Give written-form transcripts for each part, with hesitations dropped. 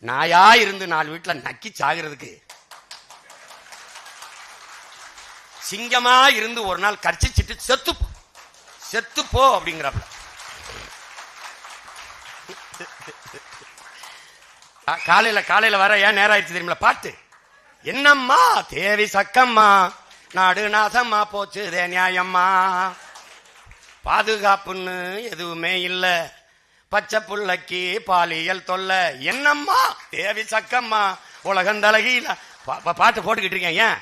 நாயா இருந்து 4 வீட்டுல நக்கி சாகிறதுக்கு சிங்கமா இருந்து ஒரு நாள் கர்ச்சிச்சிட்டு செத்து போ அப்படிங்கிறப்ப காலையில வர ஏன் நேரம் ஆயிடுச்சு தெரியுமில பாட்டு. என்னம்மா தேவி சக்கம்மா நாடு நாசம்மா போச்சுதே நியாயம்மா, பாதுகாப்புன்னு எதுவுமே இல்ல, பச்சை புள்ளைக்கு பாலியல் தொல்ல, என்னம்மா தேவி சக்கம்மா உலகந்தலகில பாட்டு போட்டுக்கிட்டு இருக்கேன். ஏன்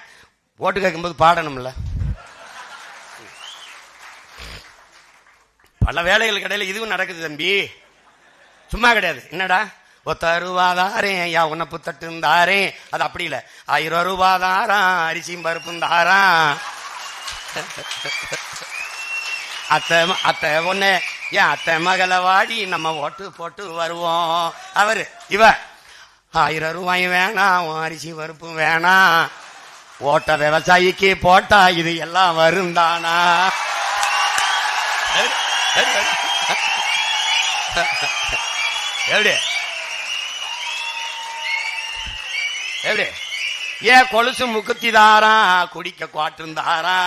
ஓட்டு கேட்கும்போது பாடணும்ல. பல வேலைகளுக்கு இடையில இதுவும் நடக்குது தம்பி, சும்மா கிடையாது. என்னடா ஒத்தருவாதாரேன் யா உனப்பு தட்டுந்தாரே, அது அப்படி இல்ல, 1000 ரூபாதாராம் அரிசியும் பருப்பும் தாராம், அத்தை ஒண்ணு ஏன் அத்தை மகளை வாடி நம்ம ஓட்டு போட்டு வருவோம். அவரு இவ 1000 ரூபாய் வேணாம் அரிசி பருப்பும் வேணாம், ஓட்ட விவசாயிக்கு போட்டா இது எல்லாம் வரும் தானா. எப்படி எப்படி ஏன் கொலுசு முக்குத்தி தாரா குடிக்க குவாட்டுந்தாரா,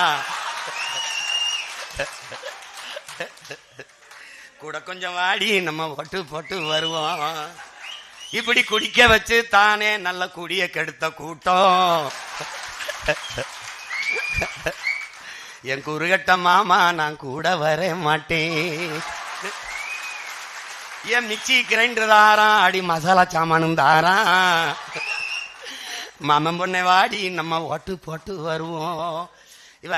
கூட கொஞ்சம் வாடி நம்ம ஓட்டு போட்டு வருவோம். இப்படி குடிக்க வச்சு தானே நல்ல குடிய கெடுத்த கூட்டம். என் குறுகட்ட மாமா நான் கூட வர மாட்டேன், என் மிக்சி கிரைண்டர் தாரான் அடி மசாலா சாமானும் தாரான், மாமன் பொண்ணை வாடி நம்ம ஓட்டு போட்டு வருவோம். இவ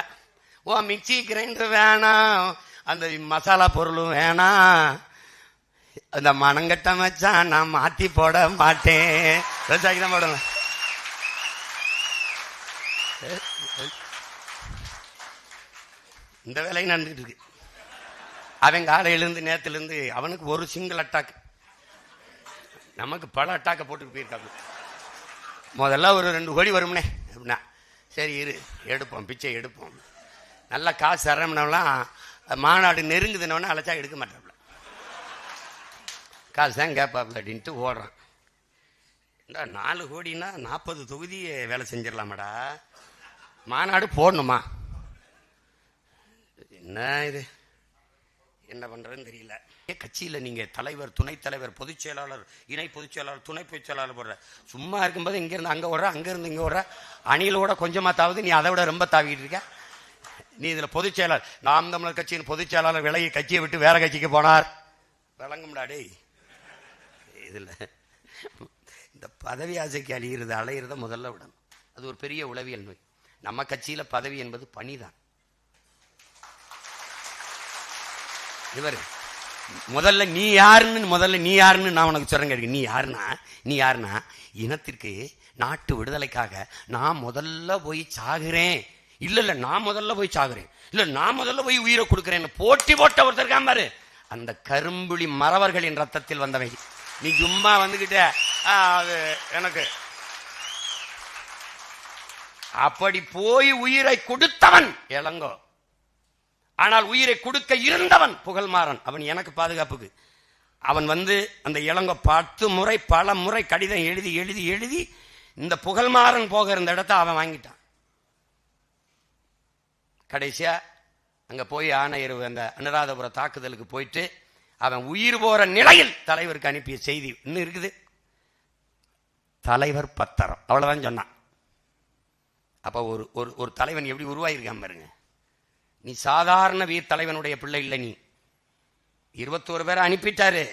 ஓ மிக்சி கிரைண்டர் வேணாம், அந்த மசாலா பொருளும் வேணாம், அந்த மனங்கட்ட மச்சான் நான் மாத்தி போட மாட்டேன், விவசாயி தான் போடுவேன். இந்த வேலையும் நடந்துட்டு இருக்கு. அவன் காலையிலிருந்து நேரத்திலிருந்து அவனுக்கு ஒரு சிங்கிள் அட்டாக், நமக்கு பல அட்டாக்க போட்டுட்டு போயிருக்காங்க. முதல்ல ஒரு 2 கோடி வரும்னே அப்படின்னா சரி இரு எடுப்போம், பிச்சை எடுப்போம், நல்லா காசு தரம்னவெல்லாம் மாநாடு நெருங்குதுனவனா அழைச்சா எடுக்க மாட்டாப்ல, காசு தான் கேட்பாப்ல அப்படின்ட்டு ஓடுறான். 4 கோடினா 40 தொகுதி வேலை செஞ்சிடலாமாடா, மாநாடு போடணுமா, என்ன இது என்ன பண்றதுன்னு தெரியல. கட்சியில நீங்க தலைவர், துணைத் தலைவர், பொதுச் செயலாளர், இணை பொதுச் செயலாளர், துணை பொதுச் செயலாளர் போடுற, சும்மா இருக்கும்போது இங்க இருந்து அங்க ஓடுற, அங்க இருந்து இங்க ஓடுற, அணிலோட கொஞ்சமா தாவது, நீ அதை விட ரொம்ப தாவிக்கிட்டு இருக்க. நீ இதுல பொதுச் செயலாளர், நாம் தமிழர் கட்சியின் பொதுச் செயலாளர் விலகி கட்சியை விட்டு வேற கட்சிக்கு போனார், விளங்கும்டா டேய். இதுல இந்த பதவி ஆசைக்கு அலையிறத முதல்ல விடணும், அது ஒரு பெரிய உளவியல் நோய். நம்ம கட்சியில பதவி என்பது பணிதான். இவர் முதல்ல நீ யாருன்னு நான் உனக்கு சொல்றேன் கேட்க. நீ யாருன்னா இனத்திற்கு, நாட்டு விடுதலைக்காக நான் முதல்ல போய் சாகுறேன், இல்ல நான் முதல்ல போய் சாகுறேன், இல்ல நான் முதல்ல போய் உயிரை கொடுக்கிறேன் போட்டி போட்ட ஒருத்தர் இருக்கான் பாரு, அந்த கரும்புலி மறவர்களின் ரத்தத்தில் வந்தவை. நீ சும்மா வந்துகிட்ட அது எனக்கு அப்படி போய் உயிரை கொடுத்தவன் இளங்கோ, ஆனால் உயிரை கொடுக்க இருந்தவன் புகழ்மாறன். அவன் எனக்கு பாதுகாப்புக்கு அவன் அந்த இளங்கோ 10 முறை பல முறை கடிதம் எழுதி எழுதி எழுதி இந்த புகழ்மாறன் போக இருந்த இடத்த அவன் வாங்கிட்டான். கடைசியா அங்க போய் ஆணையர் அந்த அனுராதபுர தாக்குதலுக்கு போயிட்டு அவன் உயிர் போற நிலையில் தலைவருக்கு அனுப்பிய செய்தி இன்னும் இருக்குது. தலைவர் பத்திரம் அவ்வளவுதான் சொன்னான். அப்ப ஒரு தலைவன் எப்படி உருவாயிருக்கான் பாருங்க. நீ சாதாரண வீர் தலைவனுடைய பிள்ளை இல்லை, நீ 21 பேரை அனுப்பிட்டாரு.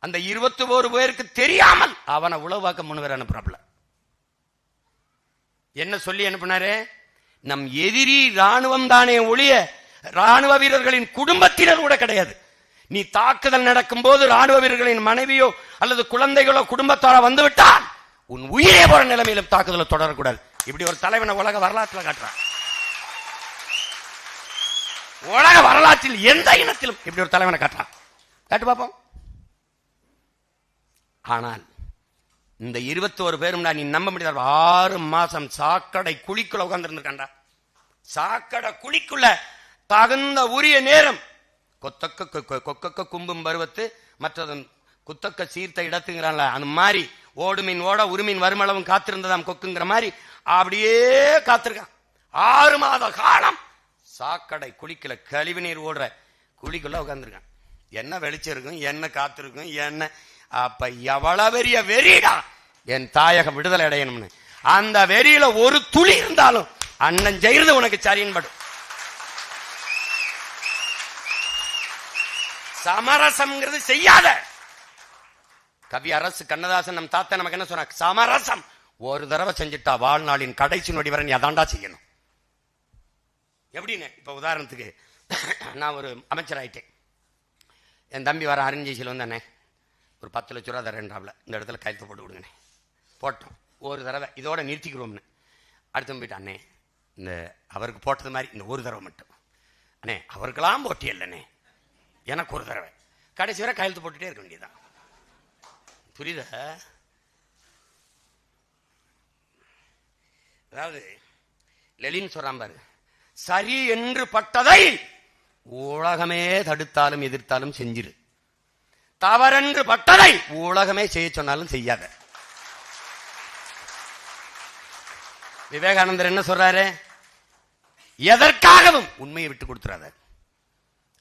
அந்த 21 பேருக்கு தெரியாமல் அவனை உளவாக்க 3 பேர் அனுப்புறாப்ல. என்ன சொல்லி அனுப்பினாரு? நம் எதிரி ராணுவம் தானே ஒழிய ராணுவ வீரர்களின் குடும்பத்தினர் கூட கிடையாது. நீ தாக்குதல் நடக்கும் போது ராணுவ வீரர்களின் மனைவியோ அல்லது குழந்தைகளோ குடும்பத்தார வந்துவிட்டால் உன் உயிரே போற நிலைமையிலும் தாக்குதலை தொடரக்கூடாது. இப்படி ஒரு தலைவனை உலக வரலாற்றில் காட்டுறான். உலக வரலாற்றில் எந்த இனத்திலும் இப்படி ஒரு தலைவனை காட்டுறான். காட்டு பார்ப்போம். ஆனால் இந்த 21 பேரும் நீ நம்ப முடியாது. 6 மாசம் சாக்கடை குழிக்குள்ள உட்கார்ந்துருக்காண்டா. சாக்கடை குழிக்குள்ள தகுந்த உரிய நேரம் கொத்தக்க கும்பும் பருவத்து மற்றதன் குத்தக்க சீர்த்த இடத்துங்கிறான்ல, அந்த மாதிரி ஓடுமீன் ஓட உருமீன் வருமளவும் காத்திருந்ததாம் கொக்குங்கிற மாதிரி அப்படியே காத்திருக்கான். 6 மாத காலம் சாக்கடை குளிக்கல, கழிவு நீர் ஓடுற குழிக்குள்ள உட்காந்துருக்கான். என்ன வெளிச்சம் இருக்கும், என்ன காத்திருக்கும், என்ன அப்ப எவ்வளவு பெரிய வெறிடா என் தாயகம் விடுதலை அடையணும்னு. அந்த வெறியில ஒரு துளி இருந்தாலும் அண்ணன் செய்யறது உனக்கு சரியின்படும். சமரசம்ங்கிறது செய்யாத. கவி அரசு கண்ணதாசன் நம் தாத்தா நமக்கு என்ன சொன்ன, சமரசம் ஒரு தடவை செஞ்சுட்டா வாழ்நாளின் கடைசி நொடி வரை நீ அதாண்டா செய்யணும். எப்படின்னு, இப்ப உதாரணத்துக்கு நான் ஒரு அமைச்சர் ஆயிட்டேன். என் தம்பி வர அருஞ்சேசியில் வந்தானே, ஒரு 10 லட்ச ரூபா தரேன்றாப்ல, இந்த இடத்துல கையெழுத்து போட்டு விடுங்கண்ணே. போட்டோம் ஒரு தடவை, இதோட நிறுத்திக்கிறோம்னு. அடுத்து போயிட்டு அண்ணே இந்த அவருக்கு போட்டது மாதிரி இந்த ஒரு தடவை மட்டும் அண்ணே, அவருக்கெல்லாம் போட்டி இல்லைண்ணே, எனக்கு ஒரு தடவை. கடைசி வரை கையெழுத்து போட்டுட்டே இருக்க வேண்டியதான். புரியுதா? அதாவது லெலின் சொல்றான் பாரு, சரி என்று பட்டதை உலகமே தடுத்தாலும் எதிர்த்தாலும் செஞ்சிரு, தவறென்று பட்டதை உலகமே செய்ய சொன்னாலும் செய்யாத. விவேகானந்தர் என்ன சொல்றாரு, எதற்காகவும் உண்மையை விட்டு கொடுத்துறாத,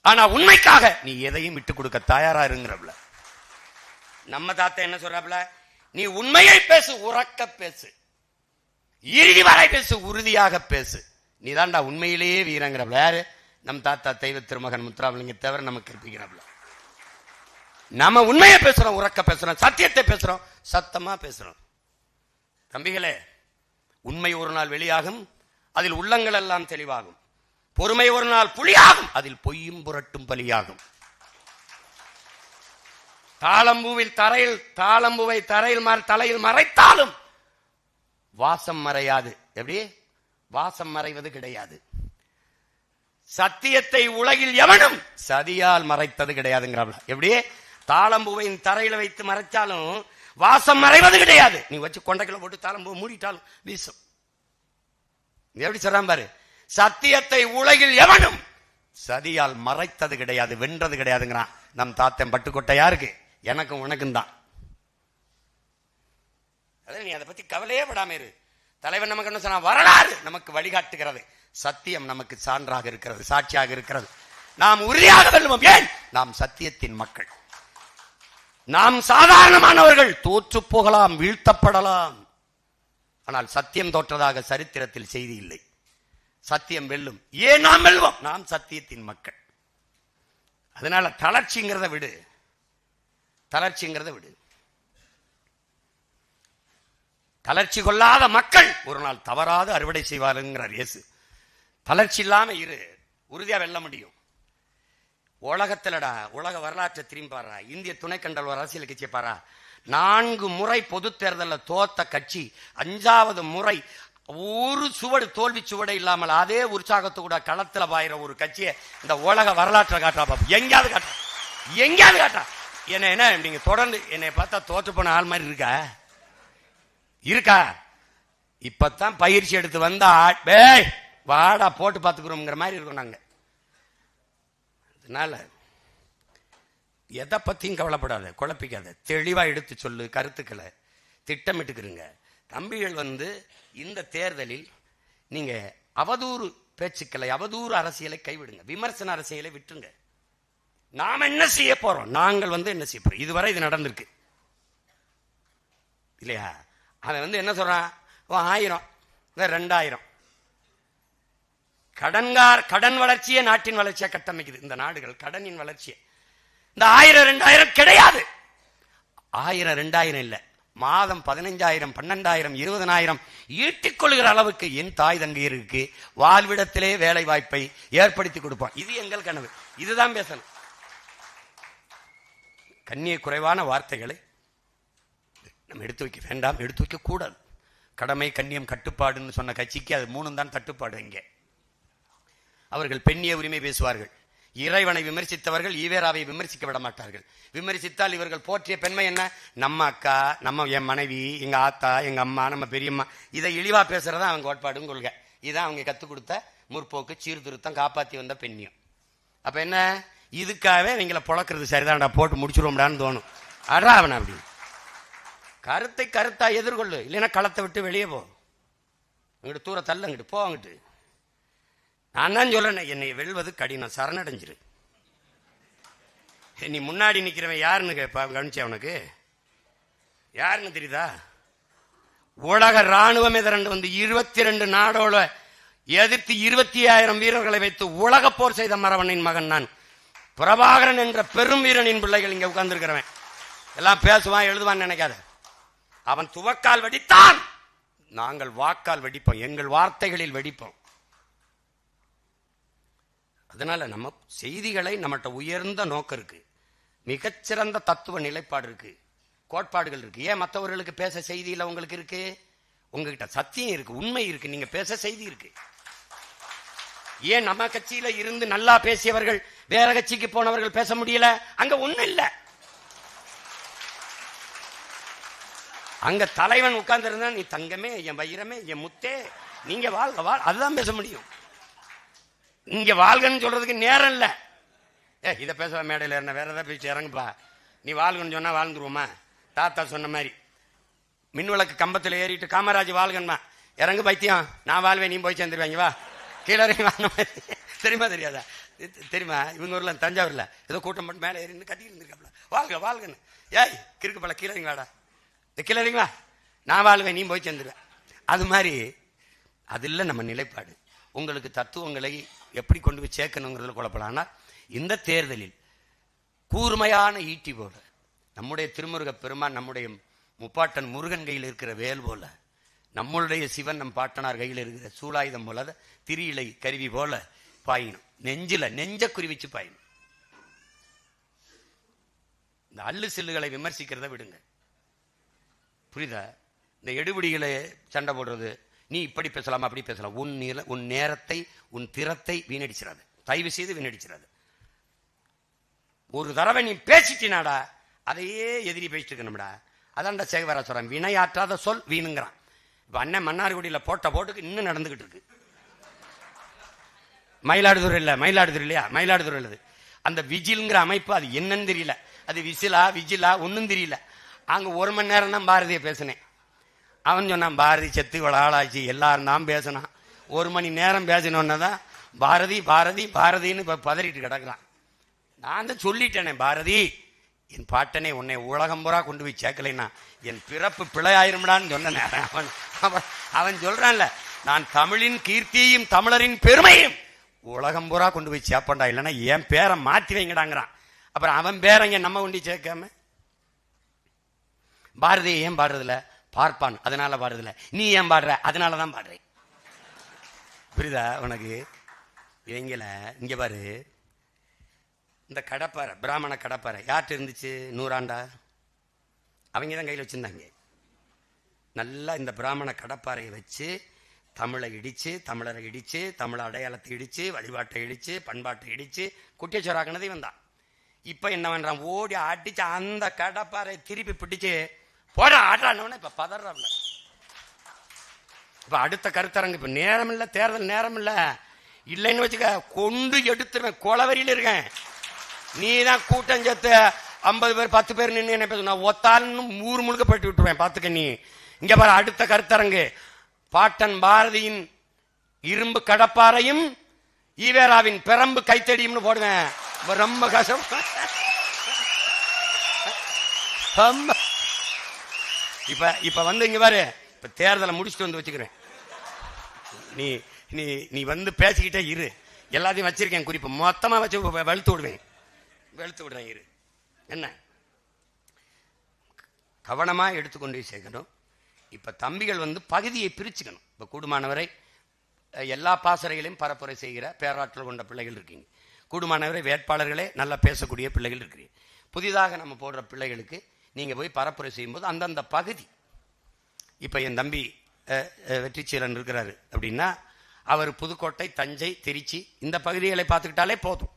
ஆனா உண்மைக்காக நீ எதையும் விட்டு கொடுக்க தயாரா இருங்கிறப்ல. நம்ம தாத்தா என்ன சொல்றாப்ல, நீ உண்மையை பேசு, உறக்க பேசு, இறுதி வரை பேசு, உறுதியாக பேசு, நீ தான்டா உண்மையிலேயே வீரங்கிறப்ல. யாரு? நம் தாத்தா தெய்வ திருமகன் முத்துராமலிங்க தவிர நமக்கு கற்பிக்கிறாப்ல. நம்ம உண்மையை பேசுறோம், உறக்க பேசுறோம், சத்தியத்தை பேசுறோம், சத்தமா பேசுறோம். தம்பிகளே, உண்மை ஒரு நாள் வெளியாகும், அதில் உள்ளங்கள் எல்லாம் தெளிவாகும். பொறுமை ஒரு நாள் புலியாகும், அதில் பொய்யும் புரட்டும் பலியாகும். தாளம்பூவை தலையில் மறைத்தாலும் வாசம் மறையாது. எப்படி? வாசம் மறைவது கிடையாது. சத்தியத்தை உலகில் எவனும் சதியால் மறைத்தது கிடையாதுங்கிறாப்ல. எப்படி? தாளம்பூவின் தரையில வைத்து மறைச்சாலும் வாசம் மறைவது கிடையாது. நீ வச்சு கொண்டைக்குள்ள போட்டு தாளம்பூ மூடிட்டாலும் வீசும். எப்படி சொல்றான் பாரு, சத்தியத்தை உலகில் எவனும் சதியால் மறைத்தது கிடையாது, வென்றது கிடையாதுங்கிறான். நம் தாத்தன் பட்டுக்கோட்டை யாருக்கு? எனக்கும் உனக்கும் தான். நீ அதை பத்தி கவலையே படாம இரு. தலைவன் நமக்கு என்ன சொன்னா, வரலாறு நமக்கு வழிகாட்டுகிறது, சத்தியம் நமக்கு சான்றாக இருக்கிறது, சாட்சியாக இருக்கிறது. நாம் உறுதியாக வெல்வோம். ஏன்? நாம் சத்தியத்தின் மக்கள். நாம் சாதாரணமானவர்கள், தோற்று போகலாம், வீழ்த்தப்படலாம், ஆனால் சத்தியம் தோற்றதாக சரித்திரத்தில் செய்தி இல்லை. சத்தியம் வெல்லும். ஏன் நாம் வெல்வோம்? நாம் சத்தியத்தின் மக்கள். அதனால தளர்ச்சிங்கிறத விடு, விடு. தளர்ச்சி கொள்ளாத மக்கள் ஒரு நாள் தவறாது அறுவடை செய்வாருங்கிறார் இயேசு. தளர்ச்சி இல்லாம இரு, உறுதியா வெல்ல முடியும். உலகத்திலடா, உலக வரலாற்றை திரும்பி பாரா, இந்திய துணைக்கண்டல் ஒரு அரசியல் கட்சியை பாரா, 4 முறை பொது தேர்தலில் தோத்த கட்சி 5வது முறை ஒரு சுவடு, தோல்வி சுவடு இல்லாமல் அதே உற்சாகத்து கூட களத்துல பாயிர ஒரு கட்சியை இந்த உலக வரலாற்றை காட்டா பாப்பா. எங்கேயாவது காட்டா. என்ன நீங்க தொடர்ந்து என்னை பார்த்தா தோற்று போன ஆள் மாதிரி இருக்கா? இப்பதான் பயிற்சி எடுத்து வந்தா வாடா போட்டு பார்த்துக்கிறோம்ங்கிற மாதிரி இருக்கும் நாங்க. அதனால எதை பத்தியும் கவலைப்படாத, குழப்பிக்காத, தெளிவா எடுத்து சொல்லு, கருத்துக்களை திட்டமிட்டுக்கிறீங்க. தம்பிகள் இந்த தேர்தலில் நீங்க அவதூறு பேச்சுக்களை, அவதூறு அரசியலை கைவிடுங்க, விமர்சன அரசியலை விட்டுங்க. நாம என்ன செய்ய போறோம், நாங்கள் என்ன செய்ய போறோம், இதுவரை இது நடந்திருக்கு இல்லையா? அவன் என்ன சொல்றான், 1000 2000 கடன் வளர்ச்சியே நாட்டின் வளர்ச்சியை கட்டமைக்குது. இந்த நாடுகள் கடனின் வளர்ச்சியை. இந்த 1000 2000 கிடையாது. 1000 2000 இல்ல, மாதம் 15,000 12,000 20,000 ஈட்டிக் கொள்கிற அளவுக்கு என் தாய் தங்கையருக்கு வாழ்விடத்திலே வேலை வாய்ப்பை ஏற்படுத்தி கொடுப்போம். இது எங்கள் கனவு. இதுதான் பேசணும். கண்ணிய குறைவான வார்த்தைகளை நம்ம எடுத்து வைக்க வேண்டாம், எடுத்து வைக்க கூடாது. கடமை, கண்ணியம், கட்டுப்பாடுன்னு சொன்ன கட்சிக்கு அது 3 தான் தட்டுப்பாடு. இங்கே அவர்கள் பெண்ணிய உரிமை பேசுவார்கள். இறைவனை விமர்சித்தவர்கள் ஈவேராவை விமர்சிக்க விட மாட்டார்கள். விமர்சித்தால் இவர்கள் போற்றிய பெண்மை என்ன, நம்ம அக்கா, என் மனைவி, எங்க ஆத்தா, எங்க அம்மா, நம்ம பெரியம்மா, இதை இழிவா பேசுறதா அவங்க கோட்பாடுன்னு கொள்கை. இதான் அவங்க கத்துக் கொடுத்த முற்போக்கு, சீர்திருத்தம், காப்பாத்தி வந்த பெண்ணியம். அப்ப என்ன, இதுக்காகவே இவங்களை பொழக்கிறது சரிதான்டா, போட்டு முடிச்சுருவோம்டான்னு தோணும். அடா அவன் அப்படி கருத்தை கருத்தா எதிர்கொள்ளு, இல்லைன்னா களத்தை விட்டு வெளியே போ, அங்கிட்டு தூர தள்ள, அங்கிட்டு போ. அங்கிட்டு நான் தான் சொல்றேன், என்னை வெல்வது கடினம், சரணடைஞ்சிரு. நீ முன்னாடி நிக்கிறவன் யாருன்னு கவனிச்ச? அவனுக்கு யாருன்னு தெரியுதா? உலக ராணுவமே திரண்டு வந்து 22 நாடோட எதிர்த்து 20,000 வீரர்களை வைத்து உலக போர் செய்த மரவனின் மகன் நான். பிரபாகரன் என்ற பெரும் வீரனின் பிள்ளைகள் இங்க உட்கார்ந்து இருக்கிறவன். எல்லாம் பேசுவான் எழுதுவான்னு நினைக்காத. அவன் துவக்கால் வெடித்தான், நாங்கள் வாக்கால் வெடிப்போம், எங்கள் வார்த்தைகளில் வெடிப்போம். அதனால நம்ம செய்திகளை நம்மகிட்ட உயர்ந்த நோக்கம் இருக்கு, மிகச்சிறந்த தத்துவ நிலைப்பாடு இருக்கு, கோட்பாடுகள் இருக்கு. ஏன் மற்றவர்களுக்கு பேச செய்தியில் உங்களுக்கு இருக்கு? உங்ககிட்ட சத்தியம் இருக்கு, உண்மை இருக்கு, நீங்க பேச செய்தி இருக்கு. ஏன் நம்ம கட்சியில இருந்து நல்லா பேசியவர்கள் வேற கட்சிக்கு போனவர்கள் பேச முடியல? அங்க ஒண்ணு இல்ல, அங்க தலைவன் உட்கார்ந்து இருந்தா நீ தங்கமே, என் வைரமே, என் முத்தே, நீங்க வாழ்க வாழ், அதுதான் பேச முடியும். இங்க வாழ்கன்னு சொல்றதுக்கு நேரம் இல்ல. இதை பேச மேடையில் என்ன வேற ஏதாவது பேச்சு இறங்குப்பா, நீ வாழ்கன்னு சொன்னா வாழ்ந்துருவோமா? தாத்தா சொன்ன மாதிரி மின்விளக்கு கம்பத்தில் ஏறிட்டு காமராஜ் வாழ்கன்மா, இறங்கு பைத்தியம், நான் வாழ்வேன், நீ போய் சேர்ந்துருவாங்க, வா கீழே வாங்க. தெரியுமா தெரியாதா? தெரியுமா? இவங்க ஊர்ல தஞ்சாவூர்ல ஏதோ கூட்டம் பண்ணி மேலே ஏறி கட்டி இருந்திருக்காப்ல, வாழ்க வாழ்கன்னு. ஏய் கிறுக்கு பல கீழே வாடா, கீழே இறங்குவா, நான் வாழ்வேன், நீ போய் சேர்ந்துருவேன். அது மாதிரி அது இல்லை நம்ம நிலைப்பாடு. உங்களுக்கு தத்துவங்களை எப்படி கொண்டு போய் சேர்க்கணுங்கிறதுல குழப்பலாம். ஆனால் இந்த தேர்தலில் கூர்மையான ஈட்டி போல நம்முடைய திருமுருக பெருமான், நம்முடைய முப்பாட்டன் முருகன் கையில் இருக்கிற வேல் போல, நம்மளுடைய சிவன் நம் பாட்டனார் கையில் இருக்கிற சூலாயுதம் போல, திரியிலை கருவி போல பாயணும். நெஞ்ச குறிவிச்சு பாயணும். இந்த அள்ளு சில்லுகளை விமர்சிக்கிறத விடுங்க, புரியுதா? இந்த எடுபிடிகளை சண்டை போடுறது, நீ இப்படி பேசலாமா அப்படி பேசலாம், உன் நேரத்தை உன் திறத்தை வீணடிச்சிடாது, தயவு செய்து வீணடிச்சிடாது. ஒரு தடவை நீ பேசிட்டினாடா அதையே எதிரி பேசிட்டு இருக்கணும்டா. அதான்டா சேகவரா சொல்றான், வினையாற்றாத சொல் வீணுங்கிறான். இப்ப அண்ணன் மன்னார்குடியில போட்ட போட்டுக்கு இன்னும் நடந்துகிட்டு இருக்கு. மயிலாடுதுறை இல்லையா, மயிலாடுதுறை இல்லது. அந்த விஜில்ங்கிற அமைப்பு அது என்னன்னு தெரியல, அது விஜிலா ஒன்னும் தெரியல. அங்க 1 மணி நேரம் தான் பாரதிய பேசினேன். அவன் சொன்னான், பாரதி செத்து இவ்வளவு ஆளாச்சு, எல்லாரும் தான் பேசினான். 1 மணி நேரம் பேசினோன்னதான் பாரதி பாரதி பாரதின்னு இப்ப பதறிட்டு கிடக்குறான். நான் தான் சொல்லிட்டேனே, பாரதி என் பாட்டனே உன்னை உலகம் பூரா கொண்டு போய் சேர்க்கலைன்னா என் பிறப்பு பிழையாயிரும்டான்னு சொன்னேன். அவன் சொல்றான்ல, நான் தமிழின் கீர்த்தியையும் தமிழரின் பெருமையும் உலகம் பூரா கொண்டு போய் சேர்ப்பண்டா, இல்லைன்னா என் பேரை மாற்றி வைங்கடாங்கிறான். அப்புறம் அவன் பேரங்க நம்ம கொண்டு சேர்க்காம பாரதியை ஏன் பாடுறதில்ல? பார்ப்பான் அதனால பாடுறதில்ல. நீ ஏன் பாடுற? அதனாலதான் பாடுறேன். புரியுதா உனக்கு? இவங்கள இங்க பாரு, இந்த கடப்பாறை, பிராமண கடப்பாறை யார்கிட்ட இருந்துச்சு 100 ஆண்டா? அவங்க தான் கையில் வச்சிருந்தாங்க. நல்லா இந்த பிராமண கடப்பாறையை வச்சு தமிழை இடிச்சு, தமிழரை இடிச்சு, தமிழ் அடையாளத்தை இடிச்சு, வழிபாட்டை இடிச்சு, பண்பாட்டை இடிச்சு குட்டியச்சோராக்கினதை வந்தான். இப்ப என்ன பண்றான்? ஓடி அடிச்சு அந்த கடப்பாறை திருப்பி பிடிச்சு போட ஆடுறான்னு இப்ப பதறாப்ல. இப்ப அடுத்த கருத்தரங்கு, இப்ப நேரம் இல்ல, தேர்தல் நேரம் இல்ல, இல்லைன்னு வச்சுக்க கொண்டு எடுத்துருவேன், கொலவரியில இருக்கேன். நீ தான் கூட்டம் சேர்த்து 50 பேர் 10 பேர் நின்று என்ன பேச, ஒத்தாலும் ஊர் முழுக்க போயிட்டு விட்டுருவேன், பாத்துக்க. நீ இங்க பாரு, அடுத்த கருத்தரங்கு பாட்டன் பாரதியின் இரும்பு கடப்பாறையும் ஈவேராவின் பெரம்பு கைத்தடியும் போடுவேன். ரொம்ப கஷ்டம். இப்ப வந்து இங்க பாரு, இப்ப தேர்தலை முடிச்சுட்டு வந்து வச்சுக்கிறேன். நீ நீ நீ வந்து பேசிக்கிட்டே இரு, எல்லாத்தையும் வச்சிருக்கேன் குறிப்பு, மொத்தமா வச்சு வெளுத்து விடுறேன் இரு. என்ன கவனமா எடுத்துக்கொண்டு சேர்க்கணும். இப்ப தம்பிகள் வந்து பகுதியை பிரிச்சுக்கணும். இப்ப கூடுமானவரை எல்லா பாசறைகளையும் பரப்புரை செய்கிற பேராற்றல் கொண்ட பிள்ளைகள் இருக்கீங்க. கூடுமானவரை வேட்பாளர்களே நல்லா பேசக்கூடிய பிள்ளைகள் இருக்கிறீங்க. புதிதாக நம்ம போடுற பிள்ளைகளுக்கு நீங்க போய் பரப்புரை செய்யும்போது அந்தந்த பகுதி, இப்ப என் தம்பி வெற்றிச்சீலன் இருக்கிறாரு அப்படின்னா அவர் புதுக்கோட்டை, தஞ்சை, திருச்சி இந்த பகுதிகளை பார்த்துக்கிட்டாலே போதும்.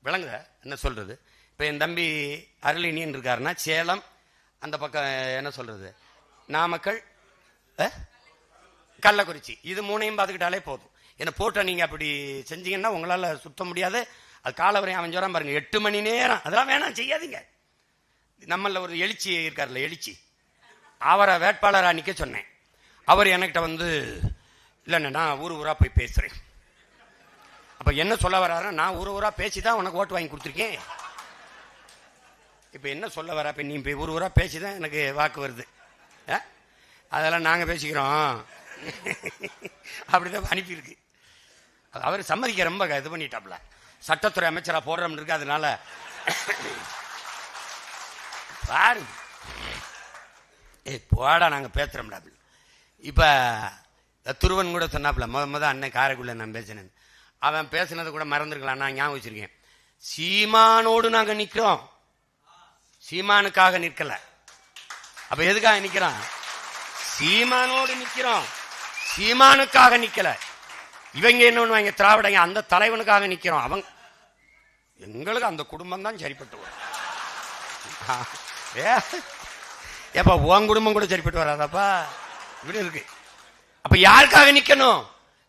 விளங்குத என்ன சொல்றது? இப்ப என் தம்பி அருளினியன் இருக்காருன்னா சேலம், அந்த பக்கம் என்ன சொல்றது, நாமக்கல், கள்ளக்குறிச்சி, இது 3ஐயும் பார்த்துக்கிட்டாலே போதும். என்ன போட்ட நீங்க அப்படி செஞ்சீங்கன்னா உங்களால சுத்த முடியாது. அது காலவரையும் அவன் சொல்றான் பாருங்க, 8 மணி நேரம், அதெல்லாம் வேணாம், செய்யாதீங்க. நம்மள ஒரு எழுச்சி இருக்காருல்ல, எழுச்சி அவரை வேட்பாளராக நிற்க சொன்னேன். அவர் என்கிட்ட வந்து இல்லைண்ணே நான் ஊரா போய் பேசுறேன். அப்ப என்ன சொல்ல வர்றாருன்னா, நான் ஊரா பேசிதான் உனக்கு ஓட்டு வாங்கி கொடுத்துருக்கேன். இப்ப என்ன சொல்ல வர, நீ ஊரா பேசிதான் எனக்கு வாக்கு வருது, அதெல்லாம் நாங்க பேசிக்கிறோம் அப்படிதான் அனுப்பியிருக்கு. அவர் சம்மதிக்க ரொம்ப இது பண்ணிட்டாப்ல, சட்டத்துறை அமைச்சரா போடுறோம் இருக்கு. அதனால பாரு போடா நாங்க பேசுறோம்டா. இப்ப துருவன் கூட சொன்னாப்ல, முத அண்ணன் காரைக்குள்ள நான் பேசினேன். அவன் பேசினது கூட மறந்துருக்கலாம், நான் ஞாபகம் வச்சிருக்கேன். சீமானோடு நாங்க நிக்கிறோம், சீமானுக்காக நிற்கல. அப்ப எதுக்காக நிக்கிறான்? சீமானோடு நிக்கிறோம், சீமானுக்காக நிக்கல. இவங்க என்ன பண்ணுவாங்க, திராவிடங்க அந்த தலைவனுக்காக நிக்கிறோம். அவங்க எங்களுக்கு அந்த குடும்பம் தான் சரிப்பட்டு வரும். ஏப்பா உன் குடும்பம் கூட சரிப்பட்டு வராதாப்பா, இப்படி இருக்கு. அப்ப யாருக்காக நிக்கணும்?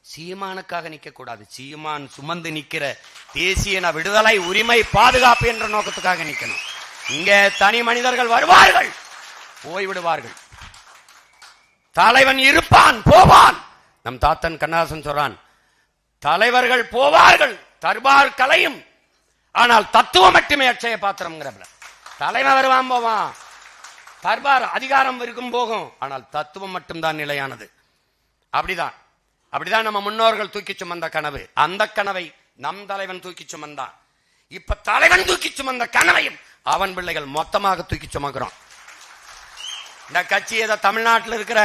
சீமானுக்காக நிக்க கூடாது. சீமான் சுமந்து நிக்கிற தேசிய விடுதலை உரிமை பாதுகாப்பு என்ற நோக்கத்துக்காக நிக்கணும். இங்க தனி மனிதர்கள் வருவார்கள், போய்விடுவார்கள். தலைவன் இருப்பான், போவான். நம் தாத்தன் கண்ணதாசன் சொல்றான், தலைவர்கள் போவார்கள், தர்பார் கலையும், ஆனால் தத்துவம் மட்டுமே அட்சய பாத்திரம். தலைவன் வருவான் போவான், தர்பார் அதிகாரம் இருக்கும் போகும், ஆனால் தத்துவம் மட்டும்தான் நிலையானது. அப்படிதான் அப்படிதான் நம்ம முன்னோர்கள் தூக்கி சுமந்த கனவு. அந்த கனவை நம் தலைவன் தூக்கி சுமந்தான். இப்ப தலைவன் தூக்கி சுமந்த கனவையும் அவன் பிள்ளைகள் மொத்தமாக தூக்கி சுமக்கிறோம். இந்த கட்சி ஏதோ தமிழ்நாட்டில் இருக்கிற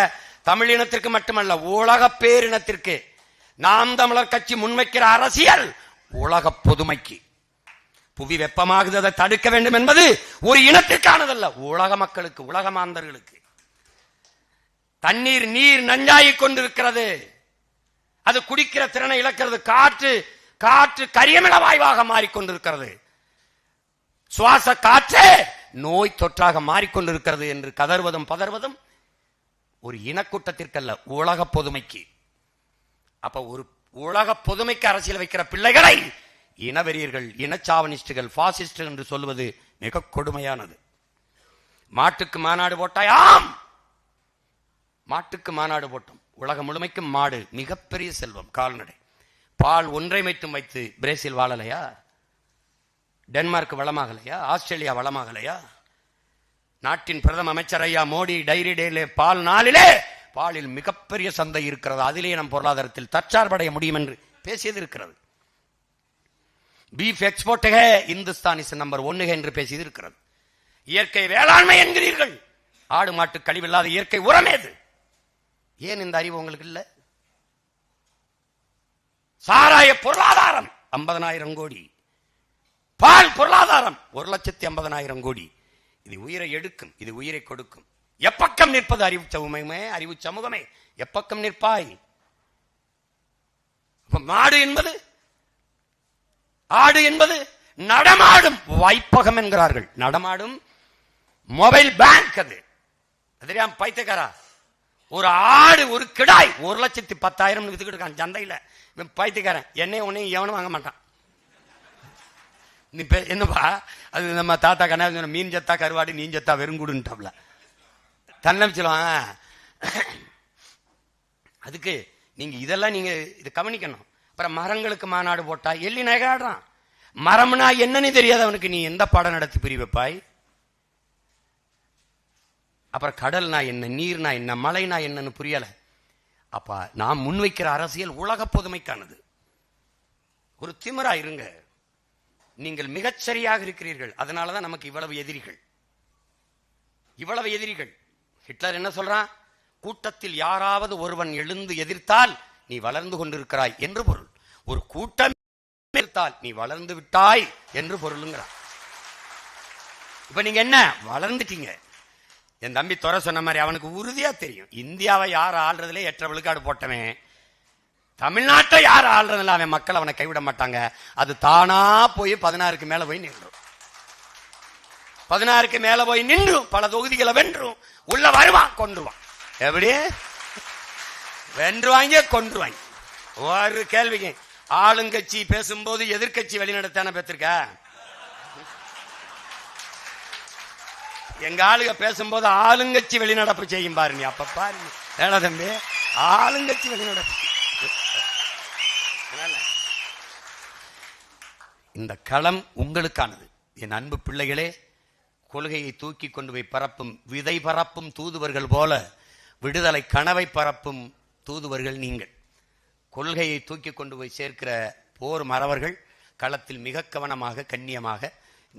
தமிழ் இனத்திற்கு மட்டுமல்ல, உலக பேரினத்திற்கு. நாம் தமிழர் கட்சி முன்வைக்கிற அரசியல் உலக பொதுமைக்கு. புவி வெப்பமாகுது, அதை தடுக்க வேண்டும் என்பது ஒரு இனத்திற்கானதல்ல, உலக மக்களுக்கு, உலக மாந்தர்களுக்கு. தண்ணீர் நீர் நஞ்சாகிக் கொண்டிருக்கிறது, அது குடிக்கிற திறனை இழக்கிறது. காற்று காற்று கரியமில வாயுவாக மாறிக்கொண்டிருக்கிறது. சுவாச காற்றே நோய் தொற்றாக மாறிக்கொண்டிருக்கிறது என்று கதறுவதும் பதறுவதும் ஒரு இனக்கூட்டத்திற்கல்ல, உலக பொதுமைக்கு. அப்ப ஒரு உலக பொதுமைக்கு அரசியல் வைக்கிற பிள்ளைகளை இனவெறியர்கள், இனச்சாவனிஸ்டுகள், பாசிஸ்டுகள் என்று சொல்வது மிக கொடுமையானது. மாட்டுக்கு மாநாடு போட்டாயாம், மாட்டுக்கு மாநாடு போட்டோம். உலகம் முழுமைக்கும் மாடு மிகப்பெரிய செல்வம், கால்நடை. பால் ஒன்றை மட்டும் வைத்து பிரேசில் வாழலையா? டென்மார்க் வளமாகலையா? ஆஸ்திரேலியா வளமாகலையா? நாட்டின் பிரதம அமைச்சர் ஐயா மோடி டைரி டேலே பால் நாளிலே பாலில் மிகப்பெரிய சந்தை இருக்கிறது, அதிலே நம் பொருளாதாரத்தில் தற்சார்படைய முடியும் என்று பேசியது இருக்கிறது. Beef export Hindustan is number 1 என்று பேசியது இருக்கிறது. இயற்கை வேளாண்மை என்கிறீர்கள், ஆடு மாட்டு கழிவில்லாத இயற்கை உரமேது. ஏன் இந்த அறிவு உங்களுக்கு இல்ல? சாராய பொருளாதாரம் 50,000 கோடி, பால் பொருளாதாரம் 1,50,000 கோடி. இது உயிரை எடுக்கும், இது உயிரை கொடுக்கும். எப்பக்கம் நிற்பது அறிவு சமூகமே, அறிவு சமூகமே எப்பக்கம் நிற்பாய்? மாடு என்பது, ஆடு என்பது நடமாடும் வைப்பகம் என்கிறார்கள். நடமாடும் மொபைல் பேங்க். அது தெரியாம பைத்தியக்காரா, ஒரு ஆடு ஒரு கிடாய் 1,10,000 வித்துக்கிட்டு இருக்கான் சந்தையில. பைத்தியக்காரன், என்னையும் உன்னையும் எவனும் வாங்க மாட்டான். நீ என்னப்பா அது நம்ம தாத்தா கண்ணா மீன் ஜத்தா கருவாடு, நீன் ஜத்தா வெறுங்குடுன்ட்டாப்ல தன்னமிச்சலாம். அதுக்கு நீங்க இதெல்லாம் நீங்க இதை கவனிக்கணும். அப்புறம் மரங்களுக்கு மாநாடு போட்டா எள்ளி நகையாடுறான். மரம்னா என்னன்னு தெரியாது அவனுக்கு, நீ எந்த பாடம் நடத்தி புரிய வைப்பாய்? அப்புறம் கடல்னா என்ன, நீர்னா என்ன, மழைனா என்னன்னு புரியல. அப்ப நாம் முன்வைக்கிற அரசியல் உலக பொதுமைக்கானது. ஒரு திமிரா இருங்க, நீங்கள் மிகச்சரியாக இருக்கிறீர்கள். அதனாலதான் நமக்கு இவ்வளவு எதிரிகள், இவ்வளவு எதிரிகள். ஹிட்லர் என்ன சொல்றான்? கூட்டத்தில் யாராவது ஒருவன் எழுந்து எதிர்த்தால் நீ வளர்ந்து கொண்டிருக்கிறாய் என்று பொருள். ஒரு கூட்டம் எதிர்த்தால் நீ வளர்ந்து விட்டாய் என்று பொருளுங்கிறான். இப்ப நீங்க என்ன வளர்ந்துட்டீங்க? என் தம்பி துறை சொன்ன மாதிரி அவனுக்கு உறுதியா தெரியும், இந்தியாவை யார் ஆள்றதுல 8 விழுக்காடு போட்டவன் தமிழ்நாட்டை யார் ஆள்றதுல அவன் மக்கள் அவனை கைவிட மாட்டாங்க. அது தானா போய் 16க்கு மேல போய் நின்றும், 16க்கு மேல போய் நின்றும் பல தொகுதிகளை வென்றும் உள்ள வருவான், கொன்றுவான். எப்படி வென்றுவாங்க, கொன்றுவாங்க. ஒரு கேள்விக்கு ஆளுங்கட்சி பேசும்போது எதிர்கட்சி வெளிநடத்தான பெற்றிருக்க எங்க ஆளுங்க பேசும்போது ஆளுங்கட்சி வெளிநடப்பு செய்யும் பாருங்க. அப்ப பாருங்க ஏடா தம்பி, ஆளுங்கட்சி வெளிநடப்பு. இந்த களம் உங்களுக்கானது என் அன்பு பிள்ளைகளே. கொள்கையை தூக்கி கொண்டு போய் பரப்பும் விதை பரப்பும் தூதுவர்கள் போல விடுதலை கனவை பரப்பும் தூதுவர்கள் நீங்கள். கொள்கையை தூக்கி கொண்டு போய் சேர்க்கிற போர் மறவர்கள் களத்தில் மிக கவனமாக கண்ணியமாக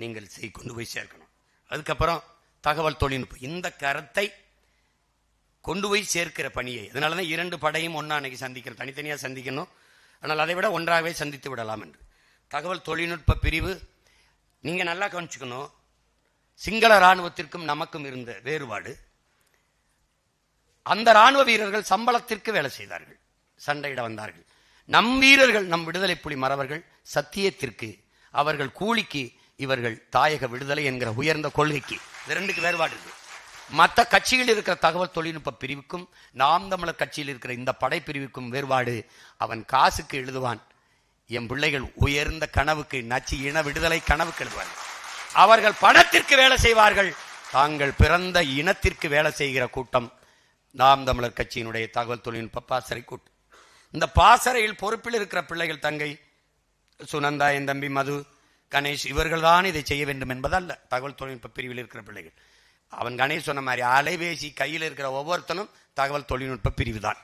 நீங்கள் கொண்டு போய் சேர்க்கணும். அதுக்கப்புறம் தகவல் தொழில்நுட்பம் இந்த கருத்தை கொண்டு போய் சேர்க்கிற பணியை, அதனாலதான் 2 படையும் ஒன்னா அன்னைக்கு சந்திக்கணும், தனித்தனியா சந்திக்கணும். ஆனால் அதை விட ஒன்றாகவே சந்தித்து விடலாம் என்று தகவல் தொழில்நுட்ப பிரிவு. நீங்க நல்லா கவனிச்சுக்கணும், சிங்கள ராணுவத்திற்கும் நமக்கும் இருந்த வேறுபாடு, அந்த ராணுவ வீரர்கள் சம்பளத்திற்கு வேலை செய்தார்கள், சண்டையிட வந்தார்கள். நம் வீரர்கள், நம் விடுதலை புலி மறவர்கள் சத்தியத்திற்கு, அவர்கள் கூலிக்கு, இவர்கள் தாயக விடுதலை என்கிற உயர்ந்த கொள்கைக்கு. இது 2க்கு வேறுபாடு இருக்கு. மற்ற கட்சியில் இருக்கிற தகவல் தொழில்நுட்ப பிரிவுக்கும் நாம் தமிழர் கட்சியில் இருக்கிற இந்த படைப்பிரிவுக்கும் வேறுபாடு. அவன் காசுக்கு எழுதுவான், என் பிள்ளைகள் உயர்ந்த கனவுக்கு, நச்சு இன விடுதலை கனவுக்கு எழுதுவார்கள். அவர்கள் பணத்திற்கு வேலை செய்வார்கள். தாங்கள் பிறந்த இனத்திற்கு வேலை செய்கிற கூட்டம் நாம் தமிழர் கட்சியினுடைய தகவல் தொழில்நுட்ப பாசறை கூட்டம். இந்த பாசறையில் பொறுப்பில் இருக்கிற பிள்ளைகள் தங்கை சுனந்தா, என் தம்பி மது, கணேஷ், இவர்கள் தான் இதை செய்ய வேண்டும் என்பதல்ல. தகவல் தொழில்நுட்ப பிரிவில் இருக்கிற பிள்ளைகள், அவன் கணேஷ் சொன்ன மாதிரி அலைபேசி கையில் இருக்கிற ஒவ்வொருத்தனும் தகவல் தொழில்நுட்ப பிரிவு தான்.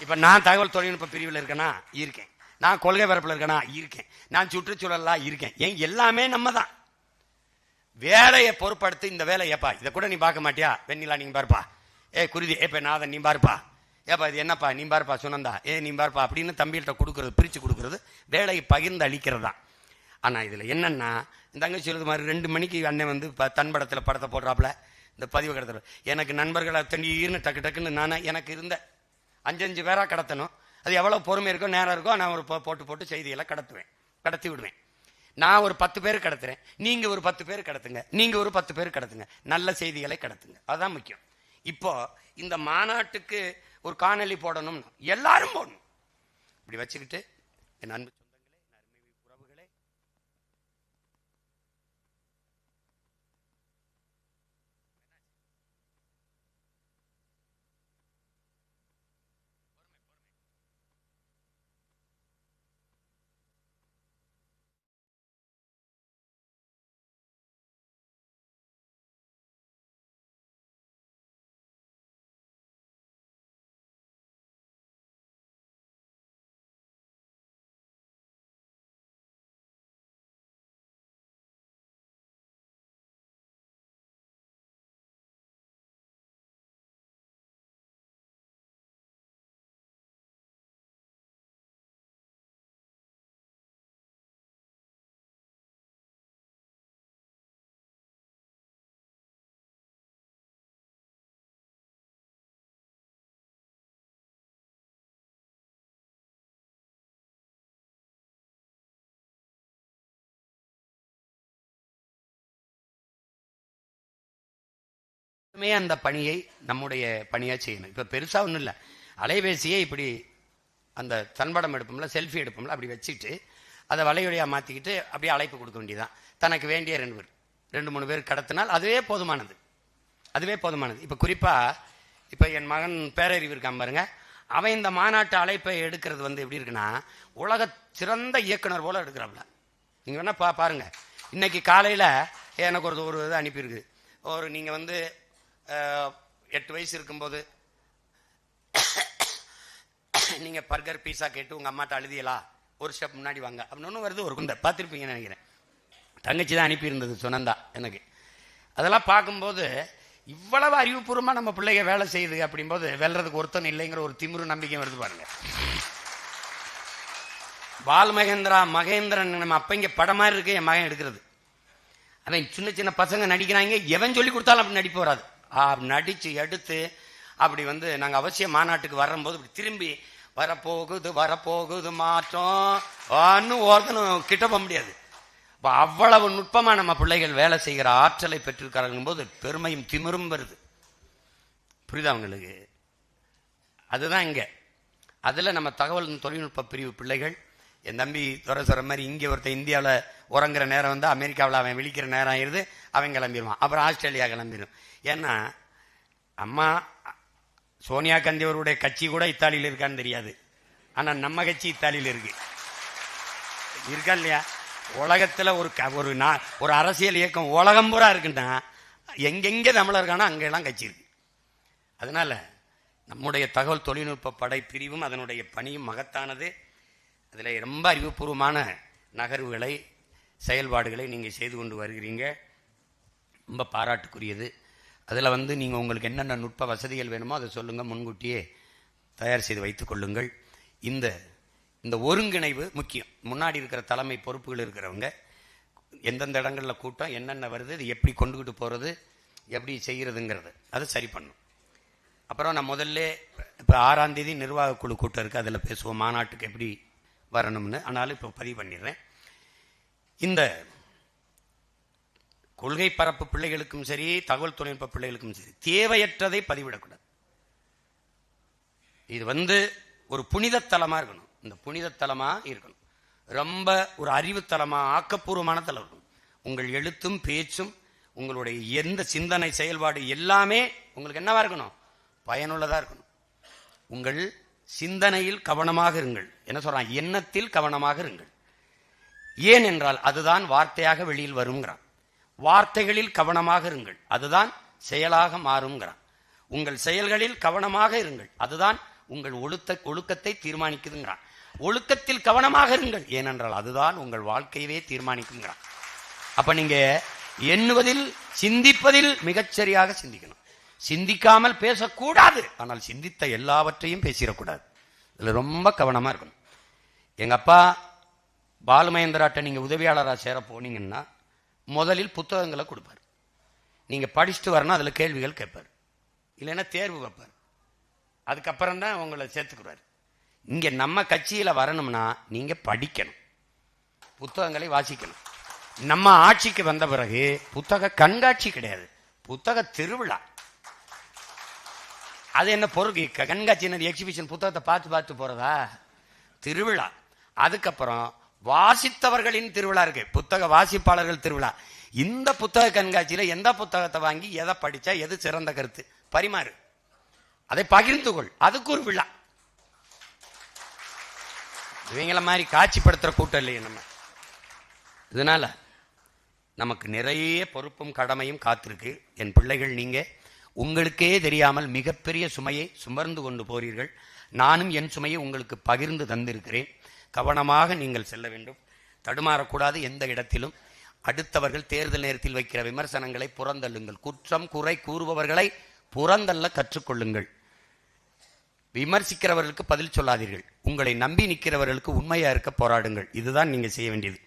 இப்ப நான் தகவல் தொழில்நுட்ப பிரிவில் இருக்கேனா இருக்கேன், நான் கொள்கை பரப்பில் இருக்கேனா இருக்கேன், நான் சுற்றுச்சூழலாம் இருக்கேன். ஏன் எல்லாமே நம்ம தான். வேலையை பொறுப்படுத்தி இந்த வேலை, ஏப்பா இதை கூட நீ பார்க்க மாட்டியா, வெண்ணிலா நீங்க பாருப்பா, குருதி ஏப்ப நாதன் நீ பாருப்பா, ஏப்பா இது என்னப்பா நீ பாருப்பா, சுனந்தா நீ பாருப்பா அப்படின்னு தம்பிகிட்ட கொடுக்கறது, பிரிச்சு கொடுக்கறது, வேலையை பகிர்ந்து அளிக்கிறது தான். ஆனா இதுல என்னன்னா, இந்த தங்கச்சி சொல்றது மாதிரி 2 மணிக்கு அண்ணன் வந்து தன் படத்துல படத்தை போடுறாப்புல, இந்த பதிவு கடத்தல எனக்கு நண்பர்களை திடீர்னு டக்கு டக்குன்னு நானே எனக்கு இருந்த 5 பேரா கடத்தணும். அது எவ்வளவு பொறுமை இருக்கோ நேரம் இருக்கோ நான் ஒரு போட்டு செய்திகளை கடத்தி விடுவேன். நான் ஒரு 10 பேர் கடத்துறேன், நீங்க ஒரு 10 பேர் கடத்துங்க, நீங்க ஒரு 10 பேர் கடத்துங்க, நல்ல செய்திகளை கடத்துங்க, அதுதான் முக்கியம். இப்போ இந்த மாநாட்டுக்கு ஒரு காணொலி போடணும், எல்லாரும் போடணும். இப்படி வச்சுக்கிட்டு என் அன்பு சொந்தங்களே, அந்த பணியை நம்முடைய பணியா செய்யணும். இப்ப பெருசா ஒண்ணும் இல்ல, அலைபேசியை இப்படி அந்த தன்படம் எடுப்போம்ல, செல்ஃபி எடுப்போம்ல, அப்படி வச்சுட்டு அதை வலையொலியா மாத்திக்கிட்டு அப்படியே அழைப்பு கொடுக்க வேண்டியதான். தனக்கு வேண்டிய 2-3 பேர் கடத்தினால் அதுவே போதுமானது. இப்ப குறிப்பா இப்ப என் மகன் பேரறிவு இருக்கான் பாருங்க, அவன் இந்த மாநாட்டு அழைப்பை எடுக்கிறது வந்து எப்படி இருக்குன்னா, உலக சிறந்த இயக்குனர் போல எடுக்கிறாப்ல. நீங்க வேணா பாருங்க. இன்னைக்கு காலையில எனக்கு ஒரு இது அனுப்பியிருக்கு. நீங்க வந்து 8 வயசு இருக்கும்போது நீங்க பர்கர் பீஸா கேட்டு உங்க அம்மாட்ட அழுதியலா, ஒரு ஸ்டெப் முன்னாடி வாங்க அப்படின்னு ஒன்று வருது. ஒரு குண்டை பார்த்துருப்பீங்கன்னு நினைக்கிறேன். தங்கச்சி தான் அனுப்பியிருந்தது சுனந்தா எனக்கு. அதெல்லாம் பார்க்கும்போது இவ்வளவு அறிவுபூர்வமா நம்ம பிள்ளைங்க வேலை செய்யுது அப்படிங்கும்போது வெல்றதுக்கு ஒருத்தன் இல்லைங்கிற ஒரு திமிரு நம்பிக்கை வருது பாருங்க. பால் மகேந்திரன் நம்ம அப்ப இங்க படம் மாதிரி இருக்கு என் மகன் எடுக்கிறது. அவன் சின்ன பசங்க நடிக்கிறாங்க, எவன் சொல்லி கொடுத்தாலும் அப்படி நடிப்பு வராது. நடிச்சு எடுத்து அப்படி வந்து நாங்க அவசியம் மாநாட்டுக்கு வரும்போது இப்படி திரும்பி வரப்போகுது மாற்றம் ஒருத்தனும் கிட்ட போக முடியாது. அவ்வளவு நுட்பமா நம்ம பிள்ளைகள் வேலை செய்கிற ஆற்றலை பெற்றிருக்கார்கள் போது பெருமையும் திமிரும் வருது. புரியுதா அவங்களுக்கு? அதுதான் இங்க. அதுல நம்ம தகவல் தொழில்நுட்ப பிரிவு பிள்ளைகள் என் தம்பி துறை சொல்ற மாதிரி இங்கே ஒருத்தர் இந்தியாவில் உறங்குற நேரம் வந்து அமெரிக்காவில் அவன் விழிக்கிற நேரம் ஆயிடுது, அவன் கிளம்பிடுவான். அப்புறம் ஆஸ்திரேலியா கிளம்பிடும். ஏன்னா அம்மா சோனியா காந்தி அவருடைய கட்சி கூட இத்தாலியில் இருக்கான்னு தெரியாது, ஆனால் நம்ம கட்சி இத்தாலியில் இருக்கா இல்லையா? உலகத்தில் ஒரு அரசியல் இயக்கம் உலகம் பூரா இருக்குன்னா எங்கெங்கே தமிழர் இருக்கானோ அங்கெல்லாம் கட்சி இருக்கு. அதனால நம்முடைய தகவல் தொழில்நுட்ப படை பிரிவும் அதனுடைய பணியும் மகத்தானது. அதில் ரொம்ப அறிவுபூர்வமான நகர்வுகளை செயல்பாடுகளை நீங்கள் செய்து கொண்டு வருகிறீங்க, ரொம்ப பாராட்டுக்குரியது. அதில் வந்து நீங்கள் உங்களுக்கு என்னென்ன நுட்ப வசதிகள் வேணுமோ அதை சொல்லுங்கள், முன்கூட்டியே தயார் செய்து வைத்துக் கொள்ளுங்கள். இந்த ஒருங்கிணைவு முக்கியம். முன்னாடி இருக்கிற தலைமை பொறுப்புகள் இருக்கிறவங்க எந்தெந்த இடங்களில் கூட்டம் என்னென்ன வருது, இது எப்படி கொண்டுகிட்டு போகிறது, எப்படி செய்கிறதுங்கிறது அதை சரி பண்ணும். அப்புறம் நான் முதல்ல இப்போ 6ஆம் தேதி நிர்வாக குழு கூட்டம் இருக்குது, அதில் பேசுவோம் மாநாட்டுக்கு எப்படி வரணும்னு. ஆனாலும் இப்போ பதிவு பண்ணிடுறேன். இந்த கொள்கை பரப்பு பிள்ளைகளுக்கும் சரி, தகவல் தொழில்நுட்ப பிள்ளைகளுக்கும் சரி, தேவையற்றதை பதிவிடக்கூடாது. இது வந்து ஒரு புனிதத்தலமாக இருக்கணும். இந்த புனிதத்தலமாக இருக்கணும், ரொம்ப ஒரு அறிவுத்தலமா ஆக்கப்பூர்வமான தலம் இருக்கணும். உங்கள் எழுத்தும் பேச்சும் உங்களுடைய எந்த சிந்தனை செயல்பாடு எல்லாமே உங்களுக்கு என்னவா இருக்கணும்? பயனுள்ளதா இருக்கணும். உங்கள் சிந்தனையில் கவனமாக இருங்கள். என்ன சொல்றான்? எண்ணத்தில் கவனமாக இருங்கள். ஏன் என்றால் அதுதான் வார்த்தையாக வெளியில் வருங்கிறான். வார்த்தைகளில் கவனமாக இருங்கள், அதுதான் செயலாக மாறுங்கிறான். உங்கள் செயல்களில் கவனமாக இருங்கள், அதுதான் உங்கள் ஒழுக்கத்தை தீர்மானிக்குதுங்கிறான். ஒழுக்கத்தில் கவனமாக இருங்கள், ஏனென்றால் அதுதான் உங்கள் வாழ்க்கையவே தீர்மானிக்குங்கிறான். அப்ப நீங்க எண்ணுவதில் சிந்திப்பதில் மிகச்சரியாக சிந்திக்கணும். சிந்திக்காமல் பேசக்கூடாது, ஆனால் சிந்தித்த எல்லாவற்றையும் பேசிடக்கூடாது. இதுல ரொம்ப கவனமா இருக்கணும். எங்க அப்பா பாலுமகேந்திராட்ட நீங்க உதவியாளராக சேர போனீங்கன்னா முதலில் புத்தகங்களை கொடுப்பார். நீங்க படிச்சுட்டு வரணும், அதுல கேள்விகள் கேட்பார், இல்லைன்னா தேர்வு வைப்பார். அதுக்கப்புறம் தான் உங்களை சேர்த்துக்கிறார். இங்க நம்ம கட்சியில வரணும்னா நீங்க படிக்கணும், புத்தகங்களை வாசிக்கணும். நம்ம ஆட்சிக்கு வந்த பிறகு புத்தக கண்காட்சி கிடையாது, புத்தக திருவிழா. அது என்ன பொருள்? கண்காட்சி எக்ஸிபிஷன், புத்தகத்தை பார்த்து பார்த்து போறதா? திருவிழா. அதுக்கப்புறம் வாசித்தவர்களின் திருவிழா இருக்கு, புத்தக வாசிப்பாளர்கள் திருவிழா. இந்த புத்தக கண்காட்சியில எந்த புத்தகத்தை வாங்கி எதை படிச்சா எது சிறந்த கருத்து பரிமாறு, அதை பகிர்ந்து கொள், அதுக்கு ஒரு விழா. இவங்கள மாதிரி காட்சிப்படுத்துற கூட்டம் இல்லையே நம்ம. இதனால நமக்கு நிறைய பொறுப்பும் கடமையும் காத்திருக்கு. என் பிள்ளைகள், நீங்க உங்களுக்கே தெரியாமல் மிகப்பெரிய சுமையை சுமர்ந்து கொண்டு போறீர்கள். நானும் என் சுமையை உங்களுக்கு பகிர்ந்து தந்திருக்கிறேன். கவனமாக நீங்கள் செல்ல வேண்டும், தடுமாறக்கூடாது எந்த இடத்திலும். அடுத்தவர்கள் தேர்தல் நேரத்தில் வைக்கிற விமர்சனங்களை புறந்தள்ளுங்கள். குற்றம் குறை கூறுபவர்களை புறந்தள்ள கற்றுக்கொள்ளுங்கள். விமர்சிக்கிறவர்களுக்கு பதில் சொல்லாதீர்கள். உங்களை நம்பி நிற்கிறவர்களுக்கு உண்மையா இருக்க போராடுங்கள். இதுதான் நீங்க செய்ய வேண்டியது.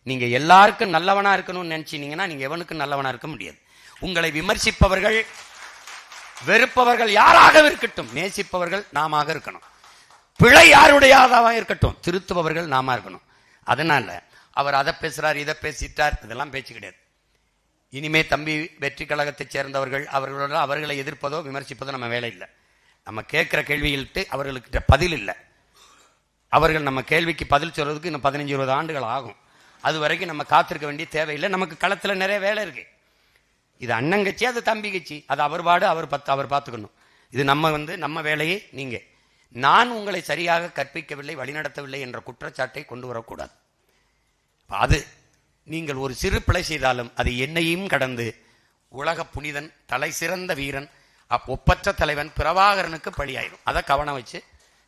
நீங்க எல்லாருக்கும் நல்லவனா இருக்கணும்னு நினைச்சீங்கன்னா நீங்க எவனுக்கும் நல்லவனா இருக்க முடியாது. உங்களை விமர்சிப்பவர்கள், வெறுப்பவர்கள் யாராக இருக்கட்டும், நேசிப்பவர்கள் நாம இருக்கணும். பிழை யாருடையதாக இருக்கட்டும், திருத்துபவர்கள் நாம இருக்கணும். அதனால அவர் அதை பேசுறார், இதை பேசிட்டார், இதெல்லாம் பேச்சு கிடையாது. இனிமே தம்பி வெற்றி கழகத்தை சேர்ந்தவர்கள் அவர்களை எதிர்ப்பதோ விமர்சிப்பதோ நம்ம வேலை இல்லை. நம்ம கேட்கிற கேள்விகள்ட்டு அவர்களுக்கு பதில் இல்லை. அவர்கள் நம்ம கேள்விக்கு பதில் சொல்றதுக்கு இன்னும் 15-20 ஆண்டுகள் ஆகும். அது வரைக்கும் நம்ம காத்திருக்க வேண்டிய தேவையில்லை. நமக்கு களத்துல நிறைய வேலை இருக்கு. இது அண்ணன் கட்சி, அது தம்பி கட்சி, அது அவர் பாடு அவர் பார்த்துக்கணும். இது நம்ம வேலையே. நீங்க நான் உங்களை சரியாக கற்பிக்கவில்லை, வழிநடத்தவில்லை என்ற குற்றச்சாட்டை கொண்டு வரக்கூடாது. அது நீங்கள் ஒரு சிறு பிழை செய்தாலும் அது என்னையும் கடந்து உலக புனிதன், தலை சிறந்த வீரன், ஒப்பற்ற தலைவன் பிரபாகரனுக்கு பழியாயிரும். அதை கவனம் வச்சு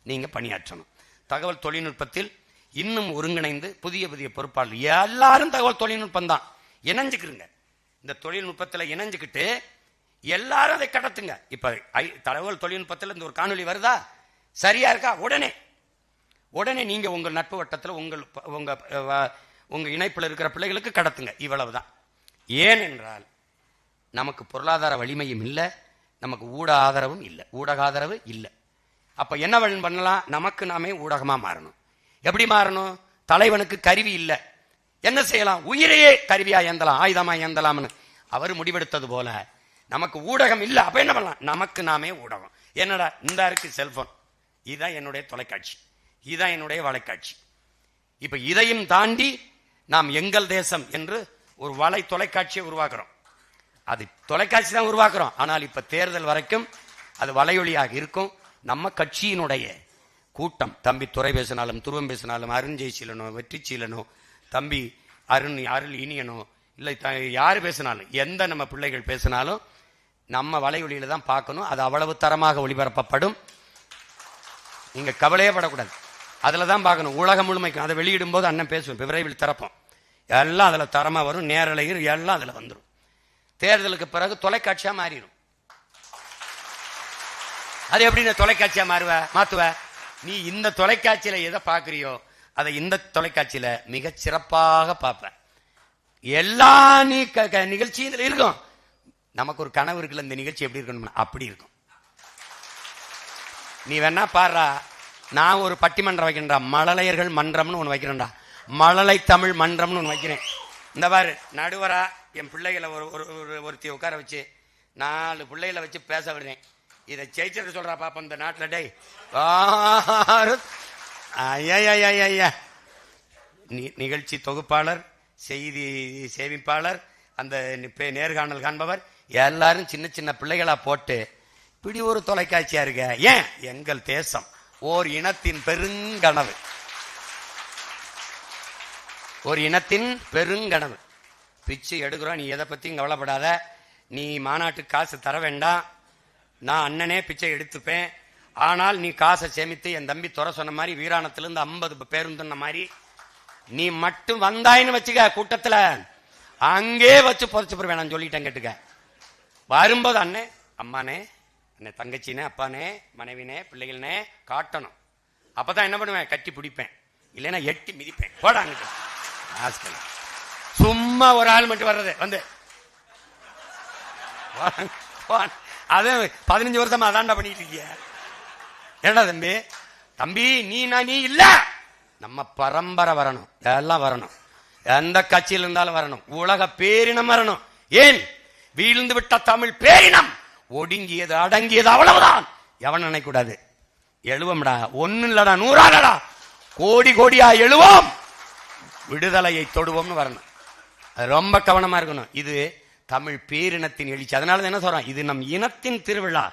நீங்க பணியாற்றணும். தகவல் தொழில்நுட்பத்தில் இன்னும் ஒருங்கிணைந்து புதிய புதிய பொறுப்பாளர் எல்லாரும் தகவல் தொழில்நுட்பம் தான் இணைஞ்சுக்கிறீங்க. இந்த தொழில்நுட்பத்தில் இணைஞ்சுக்கிட்டு எல்லாரும் அதை கடத்துங்க. இப்ப தகவல் தொழில்நுட்பத்தில் இந்த ஒரு காணொலி வருதா, சரியா இருக்கா, உடனே நீங்க உங்க நட்பு வட்டத்தில் உங்க இணைப்பில் இருக்கிற பிள்ளைகளுக்கு கடத்துங்க. இவ்வளவுதான். ஏனென்றால் நமக்கு பொருளாதார வலிமையும் இல்லை, நமக்கு ஊடக ஆதரவும் இல்லை. அப்ப என்ன வழி பண்ணலாம்? நமக்கு நாமே ஊடகமா மாறணும். எப்படி மாறணும்? தலைவனுக்கு கருவி இல்லை, என்ன செய்யலாம்? உயிரையே கருவியா ஏந்தலாம், ஆயுதமா ஏந்தலாம்னு அவர் முடிவெடுத்தது போல நமக்கு ஊடகம் இல்லை. அப்ப என்ன பண்ணலாம்? நமக்கு நாமே ஊடகம். என்னடா இந்த இருக்கு செல்போன், இதுதான் என்னுடைய தொலைக்காட்சி, இதுதான் என்னுடைய வலைக்காட்சி. இப்ப இதையும் தாண்டி நாம் எங்கள் தேசம் என்று ஒரு வலை தொலைக்காட்சியை உருவாக்குறோம். அது தொலைக்காட்சி தான் உருவாக்குறோம். ஆனால் இப்ப தேர்தல் வரைக்கும் அது வலையொலியாக இருக்கும். நம்ம கட்சியினுடைய கூட்டம், தம்பி துரை பேசினாலும், துருவம் பேசினாலும், அருண் ஜெயசீலனோ, வெற்றிச்சீலனோ, தம்பி அருள் இனியனோ, இல்லை யாரு பேசினாலும், எந்த நம்ம பிள்ளைகள் பேசினாலும் நம்ம வலையொலியில தான் பார்க்கணும். அது அவ்வளவு தரமாக ஒளிபரப்பப்படும். நீங்க கவலையே படக்கூடாது. அதுல தான் பார்க்கணும். உலகம் முழுமைக்கும் அதை வெளியிடும் போது அண்ணன் பேசுவோம், விரைவில் திறப்போம். எல்லாம் அதுல தரமா வரும். நேரலையில் எல்லாம் அதுல வந்துடும். தேர்தலுக்கு பிறகு தொலைக்காட்சியா மாறிடும். அது எப்படி தொலைக்காட்சியா மாத்துவ? நீ இந்த தொலைக்காட்சியில எதை பார்க்கறியோ அதை இந்த தொலைக்காட்சியில மிக சிறப்பாக பார்ப்ப. எல்லா நிகழ்ச்சியும் இருக்கும். நமக்கு ஒரு கனவு இருக்குல்ல, இந்த நிகழ்ச்சி எப்படி இருக்கணும், அப்படி இருக்கும். நீ வேணா பாடுறா, நான் ஒரு பட்டிமன்றம் வைக்கிறேன்டா, மழலையர்கள் மன்றம்னு ஒன்று வைக்கிறேன்டா, மழலை தமிழ் மன்றம்னு ஒன்று வைக்கிறேன். இந்த பாரு, நடுவரா என் பிள்ளைகளை ஒருத்தி உட்கார வச்சு 4 பிள்ளைகளை வச்சு பேச விடுறேன். இதை ஜெயிச்சிட்டு சொல்றா பாப்பா இந்த நாட்டில். டே ஐயா, நிகழ்ச்சி தொகுப்பாளர், செய்தி சேமிப்பாளர், அந்த நேர்காணல் காண்பவர் எல்லாரும் சின்ன சின்ன பிள்ளைகளா போட்டு இப்படி ஒரு தொலைக்காட்சியா இருக்க. ஏன்? எங்கள் தேசம் ஓர் இனத்தின் பெருங்கனவு, ஒரு இனத்தின் பெருங்கனவு. பிச்சை எடுக்கிறோம், நீ எதை பத்தியும் கவலைப்படாத. நீ மாநாட்டுக்கு காசு தர வேண்டாம், நான் அண்ணனே பிச்சை எடுத்துப்பேன். ஆனால் நீ காசை சேமித்து என் தம்பி துறை சொன்ன மாதிரி வீராணத்திலிருந்து 50 பேருந்துன்ன மாதிரி நீ மட்டும் வந்தாயின்னு வச்சுக்க, கூட்டத்தில் அங்கே வச்சு புதைச்சு போடுவேன். நான் சொல்லிட்டேன், கேட்டுக்க. வரும்போது அண்ணே, அம்மானே, அண்ணே, தங்கச்சினே, அப்பானே, மனைவினே, பிள்ளைகள்னே காட்டணும். அப்பதான் என்ன பண்ணுவேன், கட்டி பிடிப்பேன், இல்லைன்னா எட்டி மிதிப்பேன். போடாங்க. சும்மா ஒரு ஆள் மட்டும் வர்றது வந்து அது 15 வருஷமா அதான்டா பண்ணிட்டு இருக்கிய. ஏடா தம்பி, தம்பி நீ இல்ல, நம்ம பரம்பரை வரணும், எல்லாம் வரணும். எந்த கட்சியில் இருந்தாலும் வரணும். உலக பேரினம் வரணும். ஏன்? வீழ்ந்து விட்ட தமிழ் பேரினம் ஒடுங்கியது, அடங்கியது, அவ்வளவுதான். எவன் நினைக்கூடாது. எழுவோம்டா, ஒன்னு இல்லடா, 100 கோடி கோடியா எழுவோம், விடுதலையை தொடுவோம்னு வரணும். அது ரொம்ப கவனமா இருக்கணும். இது தமிழ் பேரினத்தின் எழுச்சி. அதனால என்ன சொல்றோம், இது நம் இனத்தின் திருவிழா,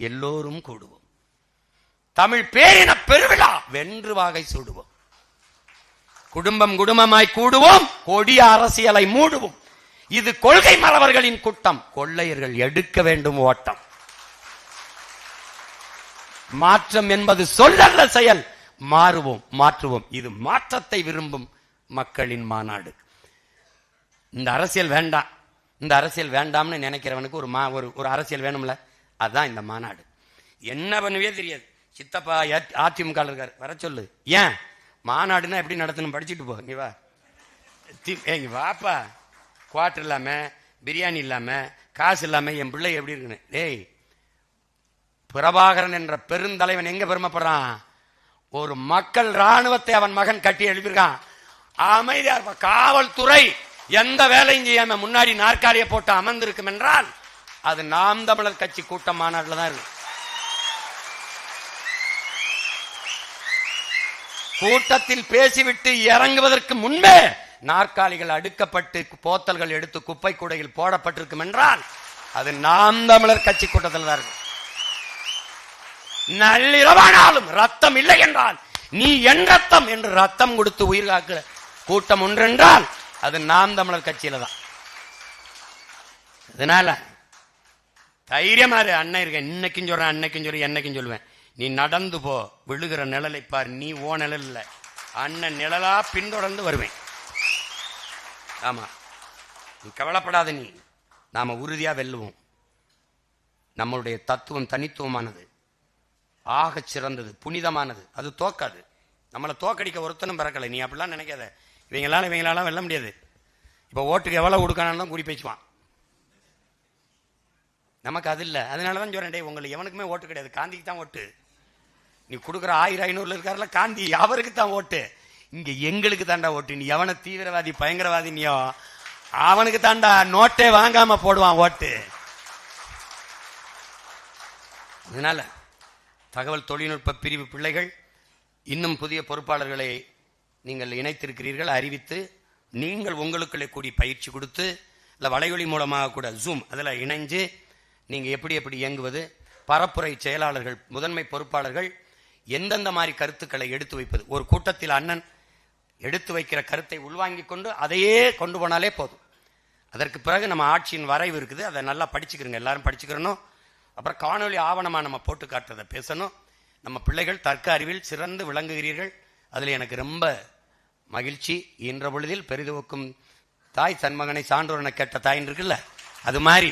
எல்லோரும் கூடுவோம். தமிழ் பேரின பெருவிழா, வென்று வாகை சூடுவோம். குடும்பம் குடும்பமாய் கூடுவோம், கொடிய அரசியலை மூடுவோம். இது கொள்கை மறவர்களின் கூட்டம், கொள்ளையர்கள் எடுக்க வேண்டும் ஓட்டம். மாற்றம் என்பது சொல்லல்ல, செயல். மாறுவோம், மாற்றுவோம். இது மாற்றத்தை விரும்பும் மக்களின் மாநாடு. இந்த அரசியல் வேண்டாம், இந்த அரசியல் வேண்டாம்னு நினைக்கிறவனுக்கு ஒரு அரசியல் வேணும்ல, அதுதான் இந்த மாநாடு. என்ன பண்ணுவே தெரியாது. சித்தப்பா அதிமுக இருக்காரு, வர சொல்லு. ஏன் மாநாடுன்னா எப்படி நடத்தணும் படிச்சுட்டு போ. நீ வா, வாப்பா. குவார்டர் இல்லாம, பிரியாணி இல்லாம, காசு இல்லாம என் பிள்ளை எப்படி இருக்குன்னு. டேய், பிரபாகரன் என்ற பெருந்தலைவன் எங்க பெருமைப்படுறான்? ஒரு மக்கள் ராணுவத்தை அவன் மகன் கட்டி எழுப்பியிருக்கான். அமைதியா இருப்ப. காவல்துறை எந்த வேலையும் செய்யாம முன்னாடி நாற்காலியை போட்டு அமர்ந்திருக்கும் என்றால் அது நாம் தமிழர் கட்சி கூட்டம் மாநாட்டில் தான் இருக்கு. கூட்டத்தில் பேசிவிட்டு இறங்குவதற்கு முன்பே நாற்காலிகள் அடுக்கப்பட்டு போத்தல்கள் எடுத்து குப்பை கூடையில் போடப்பட்டிருக்கும் என்றால் அது நாம் தமிழர் கட்சி கூட்டத்தில் தான் இருக்கு. நள்ளிரவானாலும் ரத்தம் இல்லை என்றால் நீ என் ரத்தம் என்று ரத்தம் கொடுத்து உயிர் காக்க கூட்டம் ஒன்றென்றால் அது நாம் தமிழர் கட்சியில தான். அதனால தைரியமா அண்ணன் இருக்க. இன்னைக்கும் சொல்றேன், அன்னைக்கும் சொல்றேன், என்னைக்கும் சொல்லுவேன். நீ நடந்து போ, விழுகிற நிழலை பார். நீ ஓ நிழல் இல்ல, அண்ணன் நிழலா பின்தொடர்ந்து வருவேன். ஆமா, நீ கவலைப்படாத. நீ நாம உறுதியா வெல்லுவோம். நம்மளுடைய தத்துவம் தனித்துவமானது, ஆக சிறந்தது, புனிதமானது. அது தோக்காது. நம்மளை தோக்கடிக்க ஒருத்தனும் பிறக்கலை. நீ அப்படிலாம் நினைக்காத. இவங்களால வெல்ல முடியாது. இப்ப ஓட்டுக்கு எவ்வளவு கொடுக்கானாலும் கூடி பேசுவான். நமக்கு அது இல்லை. அதனாலதான் சொல்றேன், டே உங்களுக்கு எவனுக்குமே ஓட்டு கிடையாது, காந்திக்கு தான் ஓட்டு. நீ கொடுக்குற 1000-500 இருக்காருல காந்தி, அவருக்கு தான் ஓட்டு. இங்க எங்களுக்கு தாண்டா ஓட்டு. நீ எவன தீவிரவாதி பயங்கரவாதி நீயோ அவனுக்கு தாண்டா நோட்டே வாங்காம போடுவான் ஓட்டு. அதனால தகவல் தொழில்நுட்ப பிரிவு பிள்ளைகள் இன்னும் புதிய பொறுப்பாளர்களை நீங்கள் இணைத்திருக்கிறீர்கள். அறிவித்து நீங்கள் உங்களுக்குள்ளே கூடி பயிற்சி கொடுத்து, இல்லை வலையொலி மூலமாக கூட ஜூம் அதில் இணைஞ்சு நீங்கள் எப்படி எப்படி இயங்குவது, பரப்புரை செயலாளர்கள் முதன்மை பொறுப்பாளர்கள் எந்தெந்த மாதிரி கருத்துக்களை எடுத்து வைப்பது. ஒரு கூட்டத்தில் அண்ணன் எடுத்து வைக்கிற கருத்தை உள்வாங்கிக் கொண்டு அதையே கொண்டு போனாலே போதும். அதற்கு பிறகு நம்ம ஆட்சியின் வரைவு இருக்குது, அதை நல்லா படிச்சுக்கிறோங்க, எல்லாரும் படிச்சுக்கிறணும். அப்புறம் காணொலி ஆவணமாக நம்ம போட்டு காட்டுறதை பேசணும். நம்ம பிள்ளைகள் தர்க்க அறிவில் சிறந்து விளங்குகிறீர்கள். அதில் எனக்கு ரொம்ப மகிழ்ச்சி. இன்ற பொழுதில் பெரிதுவக்கும் தாய் தன் மகனை சான்றோரனை கேட்ட தாயின் இருக்குல்ல, அது மாதிரி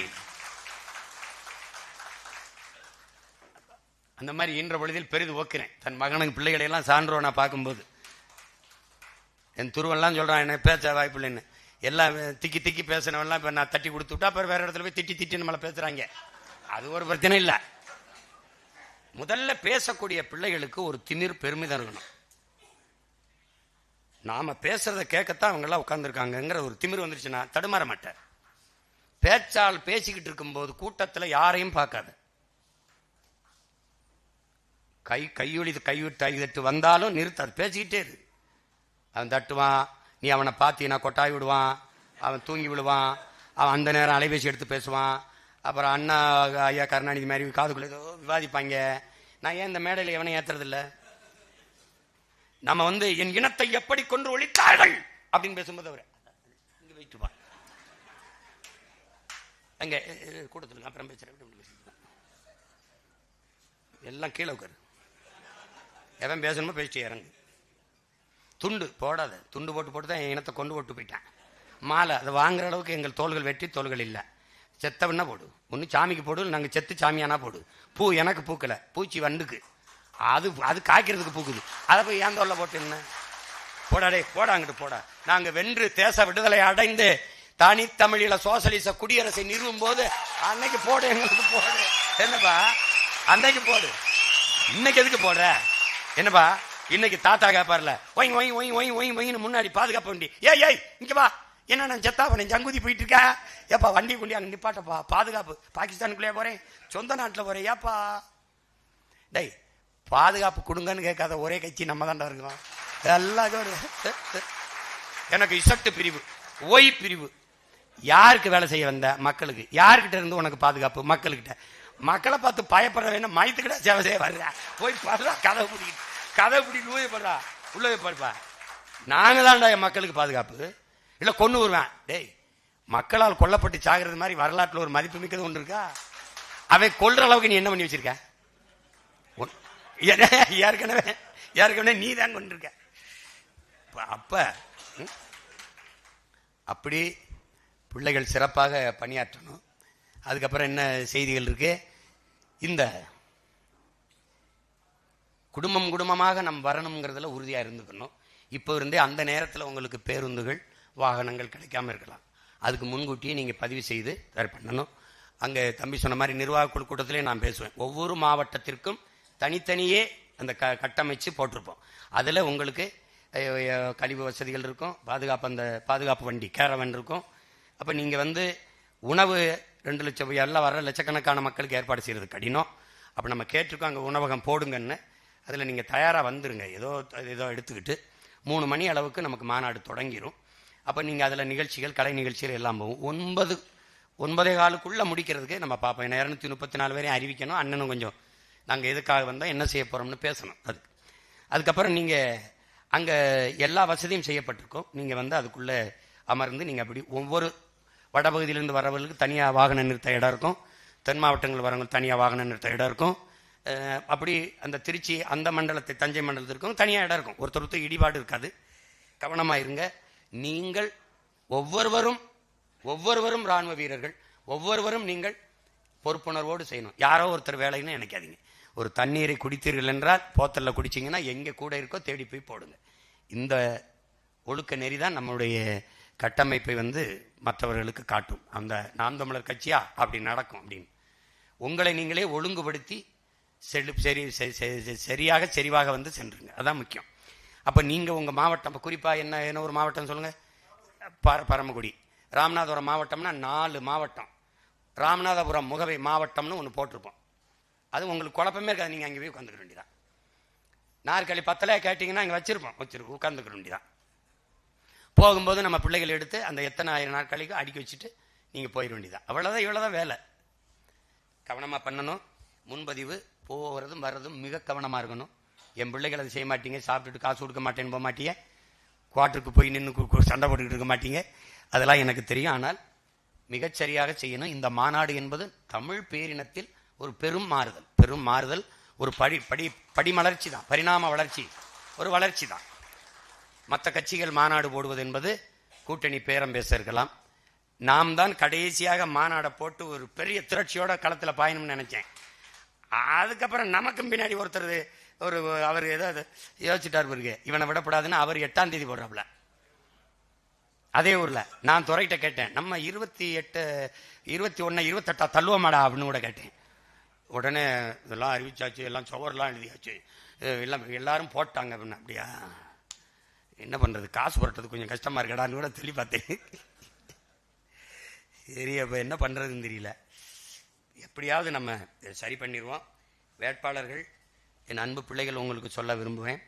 அந்த மாதிரி இன்ற பொழுதில் பெரிது ஓக்கிறேன். தன் மகனுக்கு பிள்ளைகளை எல்லாம் சான்றோனா பார்க்கும்போது என் துருவெல்லாம் சொல்றான், என்ன பேச வாய்ப்பு இல்லைன்னு. எல்லாம் திக்கி திக்கி பேசினவெல்லாம் இப்போ நான் தட்டி கொடுத்து விட்டா அப்புறம் வேற இடத்துல போய் திட்டி திட்டி நம்மளை பேசுறாங்க. அது ஒரு பிரச்சனை இல்லை. முதல்ல பேசக்கூடிய பிள்ளைகளுக்கு ஒரு திமிர் பெருமிதம் இருக்கணும். நாம பேசுறத கேட்கத்தான் அவங்க எல்லாம் உட்கார்ந்துருக்காங்கிற ஒரு திமிர் வந்துருச்சுன்னா தடுமாற மாட்டார். பேச்சால் பேசிக்கிட்டு இருக்கும்போது கூட்டத்தில் யாரையும் பார்க்காது. கையொலி கைவிட்டு வந்தாலும் நிறுத்தாது, பேசிக்கிட்டே இரு. அவன் தட்டுவான், நீ அவனை பார்த்தீங்கன்னா கொட்டாய் விடுவான், அவன் தூங்கி விடுவான், அவன் அந்த நேரம் அலைபேசி எடுத்து பேசுவான். அப்புறம் அண்ணா ஐயா கருணாநிதி மாதிரி காதுக்குள்ள ஏதோ விவாதிப்பாங்க. நான் ஏன் இந்த மேடையில் எவனை ஏத்துறதில்லை? நம்ம என் இனத்தை எப்படி கொன்று ஒழித்தார்கள் அப்படின்னு பேசும்போது அவர் இங்க வைத்துப்பா, அங்க கூட்டத்தில் அப்புறம் பேசுறேன், எல்லாம் கீழே உட்காரு, எவன் பேசணுமோ பேசிட்டு இறங்கு. துண்டு போடாத, துண்டு போட்டு தான் என் இனத்தை கொண்டு போட்டு போயிட்டான். மாலை அதை வாங்குற அளவுக்கு எங்கள் தோள்கள் வெட்டி தோள்கள் இல்லை. செத்தவன்னா போடு, ஒன்று சாமிக்கு போடு, நாங்கள் செத்து சாமியானா போடு. பூ எனக்கு பூக்கலை, பூச்சி வண்டுக்கு, அது காய்க்கிறதுக்கு பூக்குது, அதை போய் ஏன் தோல்ல போட்டு என்ன போடாடே, போடா அங்கிட்டு போடா. நாங்கள் வென்று தேச விடுதலை அடைந்து தனித்தமிழில சோசலிச குடியரசை நிறுவும் போது அன்னைக்கு போடு, எங்களுக்கு போடு. என்னப்பா அன்னைக்கு போடு, இன்னைக்கு எதுக்கு போடுற? என்னப்பா இன்னைக்கு தாத்தா கேப்பார்ல, why why why why why ஒய்னு முன்னாடி பாதுகாப்பு வண்டி, ஏய் இங்க வா, என்ன நான் செத்தா பண்ண ஜங்குதி போயிட்டு இருக்கா, ஏப்பா வண்டி கொண்டி அங்கே நிப்பாட்டப்பா, பாதுகாப்பு, பாகிஸ்தானுக்குள்ளே போறேன், சொந்த நாட்டில் போறேன், ஏப்பா டேய் பாதுகாப்பு கொடுங்கன்னு கேட்காத ஒரே கட்சி நம்ம தாண்டா இருக்கோம். எல்லாரும் எனக்கு இசட்டு பிரிவு, ஓய் பிரிவு. யாருக்கு வேலை செய்ய வந்த? மக்களுக்கு. யாருக்கிட்ட இருந்து உனக்கு பாதுகாப்பு? மக்கள்கிட்ட. மக்களை பார்த்து பயப்படுற வேணும், மயத்துக்கிட்ட சேவை செய்ய வர்ற, போய் படுறா, கதவை பிடிக்கிட்டு போய் படுறா, உள்ள போய் படுப்பா. நாங்க தான்டா என் மக்களுக்கு பாதுகாப்பு, இல்லை கொண்டு வருவேன். டேய் மக்களால் கொல்லப்பட்டு சாகிறது மாதிரி வரலாற்றில் ஒரு மதிப்பு மிக்கது ஒன்று இருக்கா? அவை கொல்ற அளவுக்கு நீ என்ன பண்ணி வச்சிருக்க? ஏற்கனவே நீ தான் கொண்டிருக்க. அப்ப அப்படி பிள்ளைகள் சிறப்பாக பணியாற்றணும். அதுக்கப்புறம் என்ன செய்திகள் இருக்கு? இந்த குடும்பமாக நம்ம வரணுங்கிறதுல உறுதியாக இருந்துக்கணும். இப்போ இருந்தே அந்த நேரத்தில் உங்களுக்கு பேருந்துகள் வாகனங்கள் கிடைக்காம இருக்கலாம். அதுக்கு முன்கூட்டியே நீங்கள் பதிவு செய்து தயார் பண்ணணும். அங்கே தம்பி சொன்ன மாதிரி நிர்வாக குழு கூட்டத்திலே நான் பேசுவேன். ஒவ்வொரு மாவட்டத்திற்கும் தனித்தனியே அந்த கட்டமைச்சு போட்டிருப்போம். அதில் உங்களுக்கு கழிவு வசதிகள் இருக்கும், அந்த பாதுகாப்பு வண்டி கேரவன் இருக்கும். அப்போ நீங்கள் உணவு 2 லட்சம் எல்லாம் வர லட்சக்கணக்கான மக்களுக்கு ஏற்பாடு செய்கிறது கடினம். அப்போ நம்ம கேட்டிருக்கோம் அங்கே உணவகம் போடுங்கன்னு. அதில் நீங்கள் தயாராக வந்துருங்க. ஏதோ எடுத்துக்கிட்டு 3 மணி அளவுக்கு நமக்கு மாநாடு தொடங்கிடும். அப்போ நீங்கள் அதில் நிகழ்ச்சிகள், கலை நிகழ்ச்சிகள் எல்லாம் போகும். 9:15 முடிக்கிறதுக்கு நம்ம பார்ப்போம். ஏன்னா 234 வரையும் அறிவிக்கணும். அண்ணனும் கொஞ்சம் நாங்கள் எதுக்காக வந்தால் என்ன செய்ய போகிறோம்னு பேசணும். அதுக்கப்புறம் நீங்கள் அங்கே எல்லா வசதியும் செய்யப்பட்டிருக்கோம். நீங்கள் அதுக்குள்ளே அமர்ந்து நீங்கள் அப்படி ஒவ்வொரு வடபகுதியிலிருந்து வரவர்களுக்கு தனியாக வாகன நிறுத்த இடம் இருக்கும், தென் மாவட்டங்கள் வரவங்களுக்கு தனியாக வாகன நிறுத்த இடம் இருக்கும். அப்படி அந்த திருச்சி அந்த மண்டலத்தை தஞ்சை மண்டலத்திற்கும் தனியாக இடம் இருக்கும். ஒருத்தருக்கு இடிபாடு இருக்காது. கவனமாக இருங்க. நீங்கள் ஒவ்வொருவரும் இராணுவ வீரர்கள், ஒவ்வொருவரும் நீங்கள் பொறுப்புணர்வோடு செய்யணும். யாரோ ஒருத்தர் வேலைன்னு நினைக்காதீங்க. ஒரு தண்ணீரை குடித்தீர்கள் என்றால் போத்தலில் குடிச்சிங்கன்னா எங்கே கூட இருக்கோ தேடி போய் போடுங்க. இந்த ஒழுக்க நெறி தான் நம்மளுடைய கட்டமைப்பை மற்றவர்களுக்கு காட்டும். அந்த நாம் தமிழர் கட்சியா அப்படி நடக்கும் அப்படின்னு உங்களை நீங்களே ஒழுங்குபடுத்தி சரியாக செறிவாக சென்றுங்க. அதான் முக்கியம். அப்போ நீங்கள் உங்கள் மாவட்டம் குறிப்பாக என்ன ஒரு மாவட்டம் சொல்லுங்கள். பரமக்குடி. ராமநாதபுரம் மாவட்டம்னா 4 மாவட்டம். ராமநாதபுரம் முகவை மாவட்டம்னு ஒன்று போட்டிருப்போம். அது உங்களுக்கு குழப்பமே இருக்காது. நீங்கள் அங்கே போய் உட்காந்துக்க வேண்டியதான். நாற்காலி பத்தலையா கேட்டீங்கன்னா இங்க வச்சிருப்போம், உட்காந்துக்கிற வேண்டியதான். போகும்போது நம்ம பிள்ளைகள் எடுத்து அந்த எத்தனை ஆயிரம் நாற்காலிக்கு அடுக்கி வச்சுட்டு நீங்க போயிட வேண்டியதான். அவ்வளவுதான், இவ்வளவுதான் வேலை. கவனமா பண்ணணும். முன்பதிவு போகிறதும் வர்றதும் மிக கவனமா இருக்கணும். என் பிள்ளைகள் அதை செய்ய மாட்டீங்க, சாப்பிட்டுட்டு காசு கொடுக்க மாட்டேன்னு போக மாட்டீங்க, குவார்ட்டருக்கு போய் நின்று சண்டை போட்டுக்கிட்டு இருக்க மாட்டீங்க, அதெல்லாம் எனக்கு தெரியும். ஆனால் மிகச்சரியாக செய்யணும். இந்த மாநாடு என்பது தமிழ் பேரினத்தில் ஒரு பெரும் மாறுதல், ஒரு படிமலர்ச்சி தான், பரிணாம வளர்ச்சி, ஒரு வளர்ச்சி தான். மற்ற கட்சிகள் மாநாடு போடுவது என்பது கூட்டணி பேரம் பேச இருக்கலாம். நாம் தான் கடைசியாக மாநாடை போட்டு ஒரு பெரிய திரட்சியோட களத்தில் பாயணும்னு நினைச்சேன். அதுக்கப்புறம் நமக்கும் பின்னாடி ஒருத்தர் அவர் ஏதோ யோசிச்சுட்டார் பிறகு இவனை விடப்படாதுன்னு அவர் 8ஆம் தேதி போடுறாப்புல அதே ஊர்ல. நான் துறைகிட்ட கேட்டேன், நம்ம 28, 21, 28 தள்ளுவமாடா அப்படின்னு கூட கேட்டேன். உடனே இதெல்லாம் அறிவிச்சாச்சு, எல்லாம் சுவர்லாம் எழுதியாச்சு, எல்லாரும் போட்டாங்க அப்படின்னு. அப்படியா, என்ன பண்றது, காசு புரட்டுறது கொஞ்சம் கஷ்டமா இருக்கடான்னு கூட சொல்லி பார்த்தேன். சரி, அப்ப என்ன பண்றதுன்னு தெரியல. எப்படியாவது நம்ம சரி பண்ணிடுவோம். வேட்பாளர்கள், என் அன்பு பிள்ளைகள், உங்களுக்கு சொல்ல விரும்புவேன்.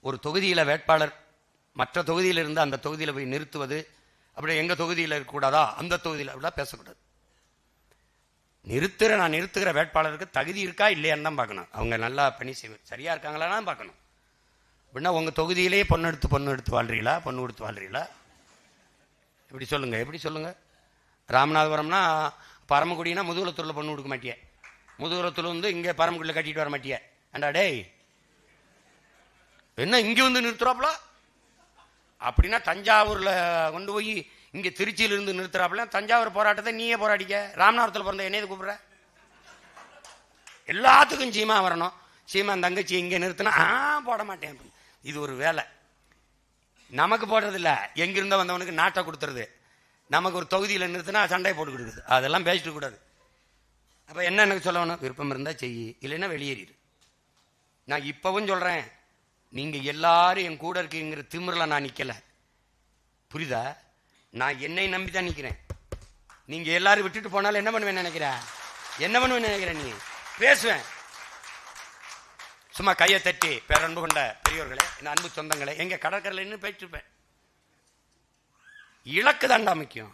ஒரு தொகுதியில் வேட்பாளர் மற்ற தொகுதியில் இருந்து அந்த தொகுதியில் போய் நிறுத்துவது, அப்படி எங்க தொகுதியில் இருக்கக்கூடாதா அந்த தொகுதியில் அப்படிலாம் பேசக்கூடாது. நான் நிறுத்துகிற வேட்பாளருக்கு தகுதி இருக்கா இல்லையான்னு தான் பார்க்கணும். அவங்க நல்லா பணி செய்வது சரியா இருக்காங்களான்னு பார்க்கணும். அப்படின்னா உங்க தொகுதியிலேயே பொண்ணு எடுத்து வாழ்றீங்களா, பொண்ணு கொடுத்து வாழ்றீங்களா? எப்படி சொல்லுங்க. ராமநாதபுரம்னா பரமக்குடினா முதுகுலத்தூர்ல பொண்ணு கொடுக்க மாட்டிய, முதுகுலத்தூர் வந்து இங்க பரமக்குடியில் கட்டிட்டு வர மாட்டிய. ஏண்டா டேய், என்ன இங்க வந்து நிறுத்துறாப்புல? அப்படின்னா தஞ்சாவூர்ல கொண்டு போய் இங்க திருச்சியில இருந்து நிறுத்துறாப்புல. தஞ்சாவூர் போராட்டத்தை நீயே போராடிக்க. ராமநாதபுரத்தில் பிறந்த என்னைய கூப்பிடுற? எல்லாத்துக்கும் சீமா வரணும். சீமான் தங்கச்சி இங்க நிறுத்தினா போட மாட்டேன். இது ஒரு வேலை. நமக்கு போடுறது இல்ல, எங்கிருந்த வந்தவனுக்கு நாட்டை கொடுத்துருது. நமக்கு ஒரு தொகுதியில் நிறுத்தினா சண்டையை போட்டு கொடுக்குது. அதெல்லாம் பேசிட்டு கூடாது. அப்ப என்ன எனக்கு சொல்லணும், விருப்பம் இருந்தா செய்யி, இல்லைன்னா வெளியேறிடு. நான் இப்பவும் சொல்றேன், நீங்க எல்லாரும் என் கூட இருக்கீங்கிற திமிரல நான் நிக்கல, புரியுதா? நான் என்னை நம்பிதான் நிக்கிறேன். நீங்க எல்லாரும் விட்டுட்டு போனாலும் என்ன பண்ணுவேன் நினைக்கிற? நீ பேசுவேன் சும்மா கையை தட்டி. பேரன்பு கொண்ட பெரியோர்களே, என் அன்பு சொந்தங்களே, எங்க கடற்கரையில் இன்னும் போயிட்டு இருப்பேன். இலக்கு தாண்டா முக்கியம்.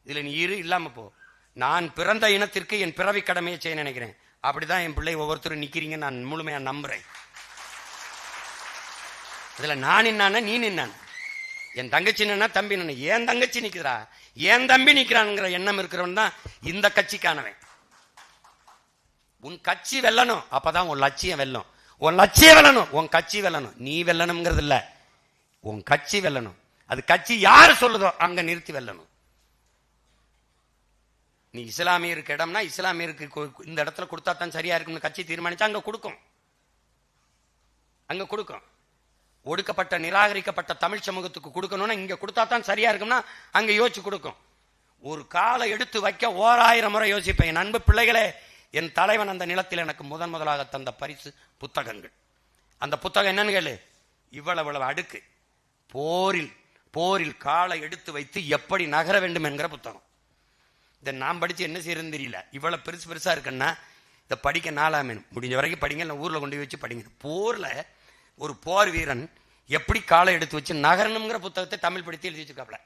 இதுல நீ இல்லாம போ. நான் பிறந்த இனத்திற்கு என் பிறவி கடமையை செய்ய நினைக்கிறேன். அப்படிதான் என் பிள்ளை ஒவ்வொருத்தரும் நிக்கிறீங்க, நான் முழுமையா நம்புறேன். இதுல நான் நின்னான நீ நின்னான, என் தங்கச்சி நின்னா தம்பி நின்ன, ஏன் தங்கச்சி நிக்கிறா, ஏன் தம்பி நிக்கிறான்ங்கிற எண்ணம் இருக்கிறவன் தான் இந்த கட்சிக்கானவன். உன் கட்சி வெல்லணும், அப்பதான் உன் லட்சியம் வெல்லும். உன் லட்சியம் வெல்லணும், உன் கட்சி வெல்லணும். நீ வெல்லணுங்கிறது இல்ல, உன் கட்சி வெல்லணும். அது கட்சி யாரு சொல்லுதோ அங்க நிறுத்தி வெல்லணும். நீ இஸ்லாமியருக்கு இடம்னா இஸ்லாமியருக்கு இந்த இடத்துல கொடுத்தா தான் சரியா இருக்கும்னு கட்சி தீர்மானிச்சா அங்க கொடுக்கும். ஒடுக்கப்பட்ட நிராகரிக்கப்பட்ட தமிழ் சமூகத்துக்கு கொடுக்கணும்னா இங்க கொடுத்தா தான் சரியா இருக்கும்னா அங்க யோசிச்சு கொடுக்கும். ஒரு காலை எடுத்து வைக்க 1000 முறை யோசிப்பேன். என் அன்பு பிள்ளைகளே, என் தலைவன் அந்த நிலத்தில் எனக்கு முதலாக தந்த பரிசு புத்தகங்கள். அந்த புத்தகம் என்னன்னு கேளு, இவ்வளவு அடுக்கு. போரில் காலை எடுத்து வைத்து எப்படி நகர வேண்டும் என்கிற புத்தகம். இதை நான் படிச்சு என்ன செய்யறதுன்னு தெரியல. இவ்வளவு பெருசா இருக்குன்னா இதை படிக்க 4 வேணும். முடிஞ்ச வரைக்கும் படிங்க, இல்லை ஊர்ல கொண்டு வச்சு படிங்க. போர்ல ஒரு போர் வீரன் எப்படி காலை எடுத்து வச்சு நகரணுங்கிற புத்தகத்தை தமிழ் படுத்தி எழுதி வச்சிருக்காப்ல.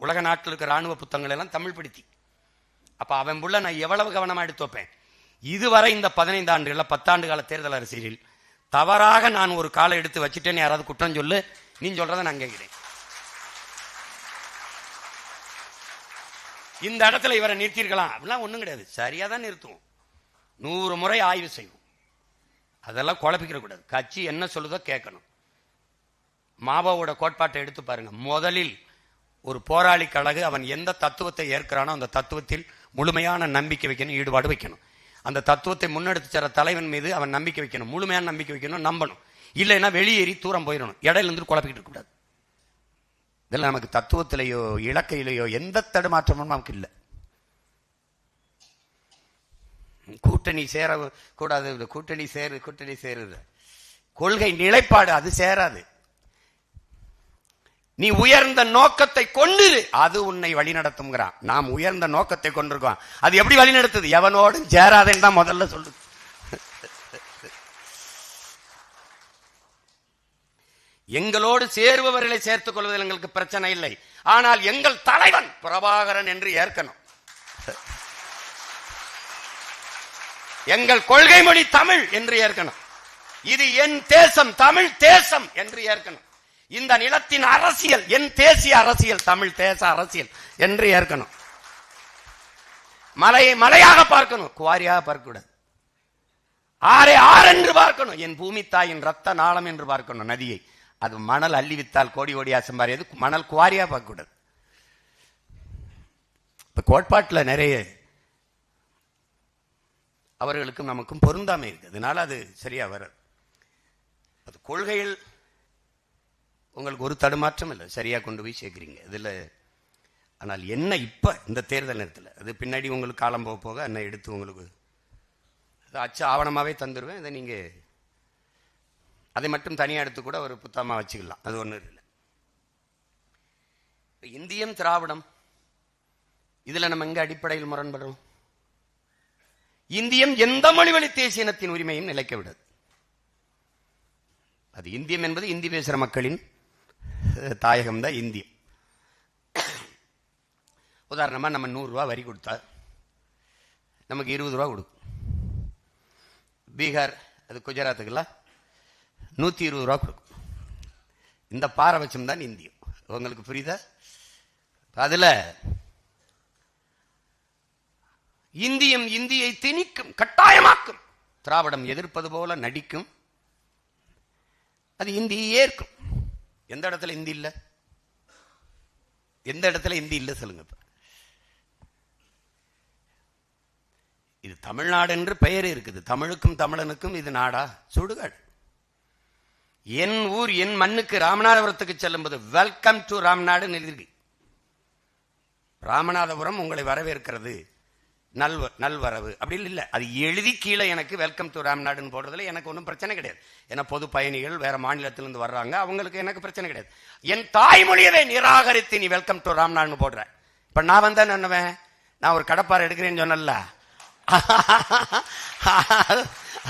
உலக நாட்டில் இருக்கிற ராணுவ புத்தகங்கள் எல்லாம் தமிழ் படுத்தி. அப்ப அவன் புள்ள நான் எவ்வளவு கவனமா எடுத்து வைப்பேன். இதுவரை இந்த 15 ஆண்டுகள்ல 10 ஆண்டு கால தேர்தல் அரசியலில் தவறாக நான் ஒரு காலை எடுத்து வச்சுட்டேன்னு யாராவது குற்றம் சொல்லு, நீ சொல்றதை நான் கேட்கிறேன். இந்த இடத்துல இவரை நிறுத்திருக்கலாம் அப்படிலாம் ஒண்ணும் கிடையாது. சரியா தான் நிறுத்துவோம். 100 முறை ஆய்வு செய்வோம். அதெல்லாம் குழப்பிக்கிற கூடாது. கட்சி என்ன சொல்லுதோ கேட்கணும். மாவோட கோட்பாட்டை எடுத்து பாருங்க. முதலில் ஒரு போராளி கழகு அவன் எந்த தத்துவத்தை ஏற்கிறானோ அந்த தத்துவத்தில் முழுமையான நம்பிக்கை வைக்கணும், ஈடுபாடு வைக்கணும். அந்த தத்துவத்தை முன்னெடுத்து சென்ற தலைவன் மீது அவன் நம்பிக்கை வைக்கணும், முழுமையான நம்பிக்கை வைக்கணும், நம்பணும். இல்லைன்னா வெளியேறி தூரம் போயிடணும். இடையில இருந்து குழப்பிக்கிட்டு இருக்க கூடாது. இதெல்லாம் நமக்கு தத்துவத்திலேயோ இலக்கையிலேயோ எந்த தடுமாற்றமும் நமக்கு இல்லை. கூட்டணி சேர கூடாது, கூட்டணி சேரு கொள்கை நிலைப்பாடு அது சேராது. நீ உயர்ந்த நோக்கத்தை கொண்டு அது உன்னை வழிநடத்தும்ங்கிறான். நாம் உயர்ந்த நோக்கத்தை கொண்டிருக்கோம். அது எப்படி வழிநடத்துது? எவனோடும் சேராதேன்னு தான் முதல்ல சொல்லுது. எங்களோடு சேருபவர்களை சேர்த்துக் கொள்வதில் எங்களுக்கு பிரச்சனை இல்லை. ஆனால் எங்கள் தலைவன் பிரபாகரன் என்று ஏற்கணும். எங்கள் கொள்கை மொழி தமிழ் என்று ஏற்கணும். இது என் தேசம், தமிழ் தேசம் என்று ஏற்கணும். இந்த நிலத்தின் அரசியல் என் தேசிய அரசியல், தமிழ் தேச அரசியல் என்று ஏற்கணும். மலையை மலையாக பார்க்கணும், குவாரியாக பார்க்க கூடாது. ஆரை ஆறு என்று பார்க்கணும், என் பூமி தாயின் ரத்த நாளம் என்று பார்க்கணும். நதியை அது மணல் அள்ளி வித்தால் கோடி கோடியா சம்பாரியது, மணல் குவாரியா பார்க்க கூடாது. இப்ப கோட்பாட்டில் நிறைய அவர்களுக்கும் நமக்கும் பொருந்தாமை இருக்கு. அதனால அது சரியா வராது. அது கொள்கைகள் உங்களுக்கு ஒரு தடுமாற்றம் இல்லை, சரியா கொண்டு போய் சேர்க்கிறீங்க இதுல. ஆனால் என்ன இப்ப இந்த தேர்தல் நேரத்தில், அது பின்னாடி உங்களுக்கு காலம் போக போக என்ன எடுத்து உங்களுக்கு அச்சு ஆவணமாவே தந்துடுவேன். இதை நீங்க அதை மட்டும் தனியாக எடுத்து கூட ஒரு புத்தகமாக வச்சுக்கலாம், அது ஒன்றும் இல்லை. இந்தியம் திராவிடம் இதுல நம்ம எங்க அடிப்படையில் முரண்படுறோம்? இந்தியம் எந்த மொழிவழி தேசிய இனத்தின் உரிமையும் நிலைக்க விடாது. அது இந்தியம் என்பது இந்தி பேசுற மக்களின் தாயகம் தான் இந்தியம். உதாரணமா நம்ம 100 ரூபா வரி கொடுத்தா நமக்கு 20 ரூபா கொடுக்கும். பீகார் அது குஜராத்துக்கெல்லாம் 120 ரூபா கொடுக்கும். இந்த பாரபட்சம் தான் இந்தியம். உங்களுக்கு புரியுதா? அதுல இந்தியம் இந்தியை திணிக்கும், கட்டாயமாக்கும். திராவிடம் எதிர்ப்பது போல நடிக்கும், அது இந்தியை ஏற்கும். எந்த இடத்துல இந்தி இல்ல? எந்த இடத்துல இந்தி இல்ல சொல்லுங்க. இது தமிழ்நாடு என்று பெயர் இருக்குது. தமிழுக்கும் தமிழனுக்கும் இது நாடா? சுடுகாடு. என் ஊர் என் மண்ணுக்கு ராமநாதபுரத்துக்கு செல்லும்போது வெல்கம் டு ராம்நாடு எழுதிருக்கு. ராமநாதபுரம் உங்களை வரவேற்கிறது, நல்வரவு அப்படி இல்லை. அது எழுதி கீழே எனக்கு வெல்கம் டு ராம்நாடுன்னு போடுறதுல எனக்கு ஒன்றும் பிரச்சனை கிடையாது. ஏன்னா பொது பயணிகள் வேற மாநிலத்திலிருந்து வர்றாங்க, அவங்களுக்கு எனக்கு பிரச்சனை கிடையாது. என் தாய்மொழியவே நிராகரித்து நீ வெல்கம் டு ராம்நாடுன்னு போடுற. இப்ப நான் வந்தா என்னவேன்? நான் ஒரு கடப்பாறை எடுக்கிறேன்னு சொன்னல,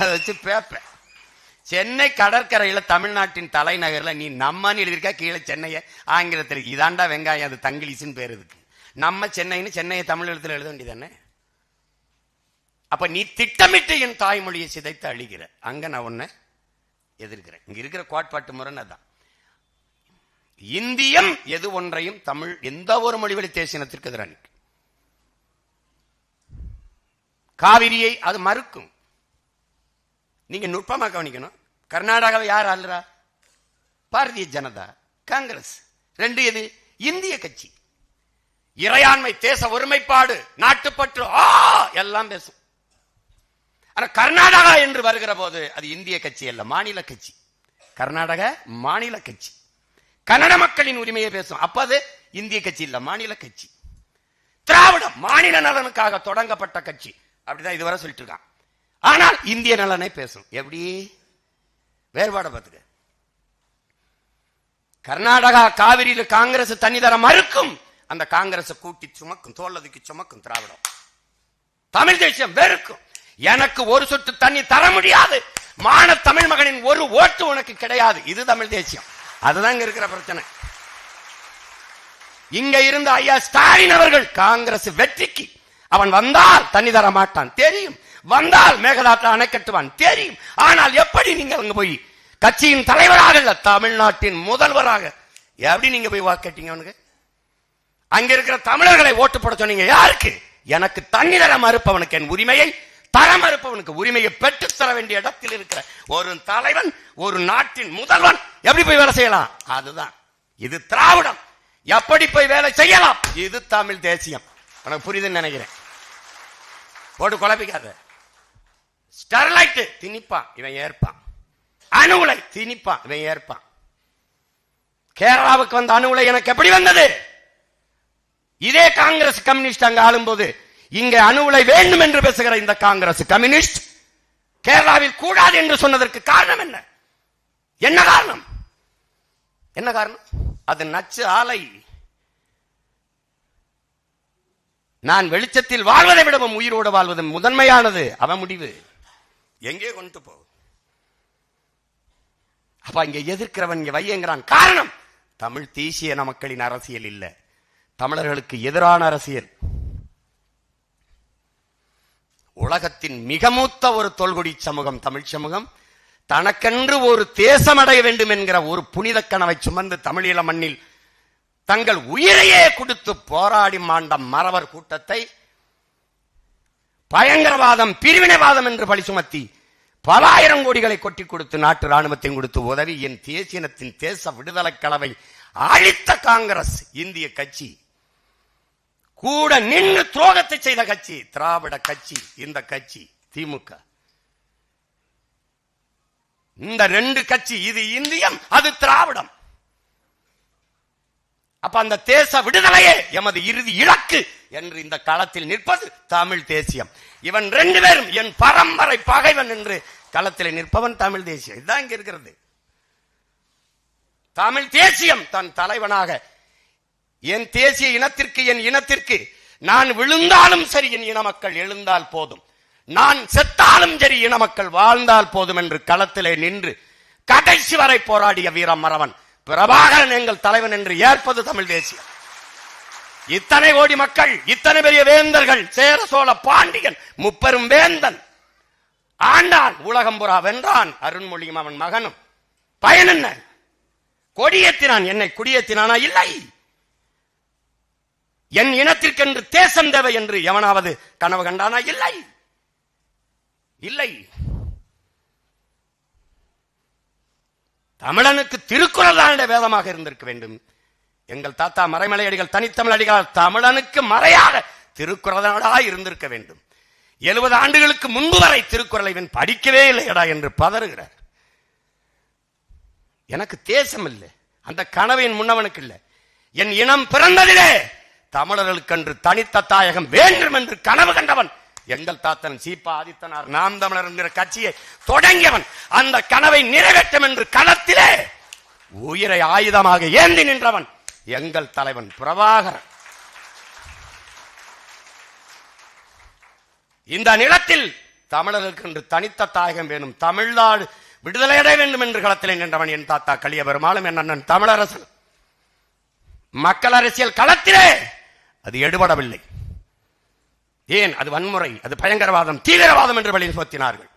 அதை வச்சு பேப்பேன். சென்னை கடற்கரையில தமிழ்நாட்டின் தலைநகர்ல நீ நம்மன்னு எழுதியிருக்கா, கீழே சென்னையை ஆங்கிலத்தில் இதாண்டா வெங்காயம், அது தங்கிலீஷ்னு பேர் இருக்கு. நம்ம சென்னைன்னு சென்னையை தமிழ் எழுத்துல எழுத வேண்டியதானே? அப்ப நீ திட்டமிட்டு என் தாய்மொழியை சிதைத்து அழிகிற. அங்க நான் உன்னை எதிர்க்கிறேன். இங்க இருக்கிற கோட்பாட்டு முரண் அதான். இந்தியம் எது ஒன்றையும் தமிழ் எந்த ஒரு மொழிவழி தேசியத்திற்கு எதிராக காவிரியை அது மறுக்கும். நீங்க நுட்பமா கவனிக்கணும். கர்நாடகாவை யார் ஆளுறா? பாரதிய ஜனதா, காங்கிரஸ். ரெண்டு எது? இந்திய கட்சி. இறையாண்மை, தேச ஒருமைப்பாடு, நாட்டுப்பற்று எல்லாம் பேசும். ஆனா கர்நாடகா என்று வருகிற போது அது இந்திய கட்சி அல்ல, மாநில கட்சி. கர்நாடக மாநில கட்சி. கன்னட மக்களின் உரிமையை பேசும். அப்ப அது இந்திய கட்சி இல்ல, மாநில கட்சி. திராவிடம் மாநில நலனுக்காக தொடங்கப்பட்ட கட்சி, அப்படிதான் இதுவரை சொல்லிட்டு இருக்கான். ஆனால் இந்திய நலனை பேசும். எப்படி வேறுபாட பார்த்துக்க. கர்நாடகா காவிரியில் காங்கிரஸ் தண்ணி தர மறுக்கும், அந்த காங்கிரஸ் கூட்டி சுமக்கும், தோல்லதுக்கு சுமக்கும் திராவிடம். தமிழ் தேசியம் வெறுக்கும். எனக்கு ஒரு சொட்டு தண்ணி தர முடியாது, மான தமிழ் மகனின் ஒரு ஓட்டு உனக்கு கிடையாது. இது தமிழ் தேசியம். அதுதான் இங்க இருக்கிற பிரச்சனை. இங்க இருந்த ஐயா ஸ்டாலின் அவர்கள் காங்கிரஸ் வெற்றிக்கு அவன் வந்தால் தண்ணி தர மாட்டான் தெரியும், வந்தால் மேகதாட்டு அணை கட்டுவான் தெரியும். ஆனால் எப்படி நீங்க அங்க போய் கட்சியின் தலைவராக இல்ல, தமிழ்நாட்டின் முதல்வராக எப்படி நீங்க போய் வாக்கட்டீங்க? அவனுக்கு அங்க இருக்கிற தமிழர்களை ஓட்டு போட சொன்னீங்க. யாருக்கு? எனக்கு தண்ணி தர மறுப்பவனுக்கு, என் உரிமையை தர மறுப்பவனுக்கு. உரிமையை பெற்று தர வேண்டிய இடத்தில் இருக்கிற ஒரு தலைவன், ஒரு நாட்டின் முதல்வன் எப்படி போய் வேலை செய்யலாம்? அதுதான் இது திராவிடம். எப்படி போய் வேலை செய்யலாம்? இது தமிழ் தேசியம். உனக்கு புரியுதுன்னு நினைக்கிறேன். போட்டு குழப்பிக்காத. ஸ்டெர்லைட் திணிப்பான், இவன் ஏற்பான். அணு உலை திணிப்பான், இவன் ஏற்பான். கேரளாவுக்கு வந்த அணு உலை எனக்கு எப்படி வந்தது? இதே காங்கிரஸ் கம்யூனிஸ்ட் அங்க ஆளும்போது இங்க அணு உலை வேண்டும் என்று பேசுகிற இந்த காங்கிரஸ் கம்யூனிஸ்ட் கேரளாவில் கூடாது என்று சொன்னதற்கு காரணம் என்ன? என்ன காரணம்? என்ன காரணம்? அது நச்சு ஆலை. நான் வெளிச்சத்தில் வாழ்வதை விடவும் உயிரோடு வாழ்வது முதன்மையானது. அவன் முடிவு எங்கே கொண்டு போ. அப்ப இங்க எதிர்க்கிறவன் இங்க வையங்கிறான். காரணம், தமிழ் தேசிய இன மக்களின் அரசியல் இல்ல, தமிழர்களுக்கு எதிரான அரசியல். உலகத்தின் மிக மூத்த ஒரு தொல்குடி சமூகம் தமிழ் சமூகம் தனக்கென்று ஒரு தேசம் அடைய வேண்டும் என்கிற ஒரு புனித கனவை சுமந்து தமிழீழ மண்ணில் தங்கள் உயிரையே கொடுத்து போராடி மாண்ட மறவர் கூட்டத்தை பயங்கரவாதம் பிரிவினைவாதம் என்று பழி சுமத்தி பல ஆயிரம் கோடிகளை கொட்டி கொடுத்து நாட்டு ராணுவத்தையும் கொடுத்து உதவி என் தேசியனத்தின் தேச விடுதலை கனவை அழித்த காங்கிரஸ் இந்திய கட்சி கூட நின்று துரோகத்தை செய்த கட்சி திராவிட கட்சி. இந்த கட்சி திமுக, இந்த ரெண்டு கட்சி, இது இந்தியம் அது திராவிடம். அப்ப அந்த தேச விடுதலையே எமது இறுதி இலக்கு என்று இந்த களத்தில் நிற்பது தமிழ் தேசியம். இவன் ரெண்டு பேரும் என் பரம்பரை பகைவன் என்று களத்தில் நிற்பவன் தமிழ் தேசியம். இதுதான் இங்க இருக்கிறது. தமிழ் தேசியம் தன் தலைவனாக என் தேசிய இனத்திற்கு என் இனத்திற்கு நான் விழுந்தாலும் சரி என் இன மக்கள் எழுந்தால் போதும், நான் செத்தாலும் சரி இன மக்கள் வாழ்ந்தால் போதும் என்று களத்திலே நின்று கடைசி வரை போராடிய வீரம் மறவன் பிரபாகரன் எங்கள் தலைவன் என்று ஏற்பது தமிழ் தேசியம். இத்தனை கோடி மக்கள், இத்தனை பெரிய வேந்தர்கள், சேர சோழ பாண்டியன் முப்பெரும் வேந்தன் ஆண்டான், உலகம் புறா வென்றான், அருண்மொழியும் அவன் மகனும். பயன் என்ன? கொடியேற்றினான், என்னை குடியேற்றினானா? இல்லை. என் இனத்திற்கென்று தேசம் தேவை என்று எவனாவது கனவு கண்டானா? இல்லை, இல்லை. தமிழனுக்கு திருக்குறள் தான் வேதமாக இருந்திருக்க வேண்டும். எங்கள் தாத்தா மறைமலை அடிகள் தனித்தமிழ் அடிகள் தமிழனுக்கு மறையாக திருக்குறளா இருந்திருக்க வேண்டும். 70 ஆண்டுகளுக்கு முன்பு வரை திருக்குறளை இவன் படிக்கவே இல்லையடா என்று பதறுகிறார். எனக்கு தேசம் இல்லை, அந்த கனவின் முன்னவனுக்கு இல்லை. என் இனம் பிறந்ததிலே தமிழர்களுக்கென்று தனித்த தாயகம் வேண்டும் என்று கனவு கண்டவன் எங்கள் தாத்தன் சீபா ஆதித்தனார் நாம் தமிழர் என்கிற கட்சியை தொடங்கியவன். அந்த கனவை நிறைவேற்றும் என்று களத்திலே உயிரை ஆயுதமாக ஏந்தி நின்றவன் எங்கள் தலைவன் பிரபாகரன். இந்த நிலத்தில் தமிழர்களுக்கு என்று தனித்த தாயகம் வேணும், தமிழ்நாடு விடுதலையடைய வேண்டும் என்று களத்திலே நின்றவன் என் தாத்தா கலிய பெருமாளும் என் அண்ணன் தமிழரசன். மக்கள் அரசியல் களத்திலே அது எடுபடவில்லை. ஏன்? அது வன்முறை, அது பயங்கரவாதம், தீவிரவாதம் என்று வழி சுமத்தினார்கள்.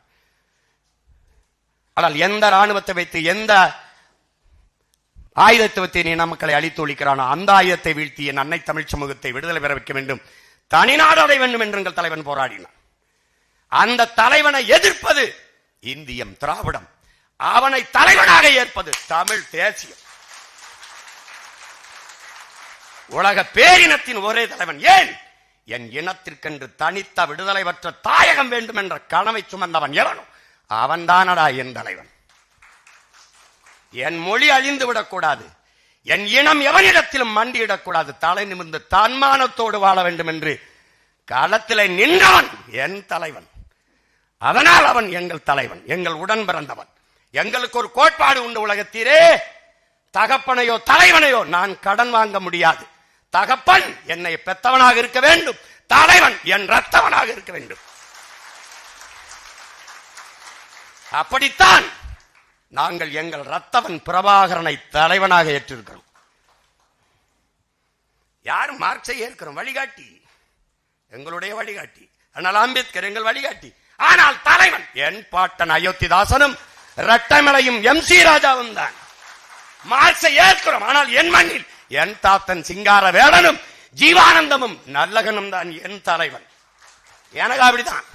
ஆனால் எந்த ராணுவத்தை வைத்து எந்த ஆயுதத்தை வைத்து நீ மக்களை அழித்து ஒழிக்கிறானோ அந்த ஆயுதத்தை வீழ்த்தி என் அன்னை தமிழ் சமூகத்தை விடுதலை பெற வைக்க வேண்டும், தனிநாடு அடைய வேண்டும் என்று எங்கள் தலைவன் போராடினான். அந்த தலைவனை எதிர்ப்பது இந்தியம் திராவிடம், அவனை தலைவனாக ஏற்பது தமிழ் தேசியம். உலக பேரினத்தின் ஒரே தலைவன். ஏன்? என் இனத்திற்கென்று தனித்த விடுதலை பெற்ற தாயகம் வேண்டும் என்ற கனவை சுமந்தவன் எவனோ அவன் தானடா என் தலைவன். என் மொழி அழிந்து விடக்கூடாது, என் இனம் எவனிடத்திலும் மண்டியிடக்கூடாது, தலை நிமிர்ந்து தன்மானத்தோடு வாழ வேண்டும் என்று களத்திலே நின்றவன் என் தலைவன். அதனால் அவன் எங்கள் தலைவன், எங்கள் உடன் பிறந்தவன். எங்களுக்கு ஒரு கோட்பாடு உண்டு உலகத்தீரே, தகப்பனையோ தலைவனையோ நான் கடன் வாங்க முடியாது. தகப்பன் என்னை பெத்தவனாக இருக்க வேண்டும், தலைவன் என் ரத்தவனாக இருக்க வேண்டும். அப்படித்தான் நாங்கள் எங்கள் ரத்தவன் பிரபாகரனை தலைவனாக ஏற்றிருக்கிறோம். யாரும் மார்க்சை ஏற்கிறோம், வழிகாட்டி எங்களுடைய வழிகாட்டி. ஆனால் அம்பேத்கர் எங்கள் வழிகாட்டி. ஆனால் தலைவன் என் பாட்டன் அயோத்திதாசனும் இரட்டைமலையும் MC ராஜாவும் தான். மார்க்சை ஏற்கிறோம், ஆனால் என் மண்ணில் என் தாத்தன் சிங்கார வேலனும் ஜீவானந்தமும் நல்லகனும் தான் என் தலைவன். எனக்கு அப்படிதான்.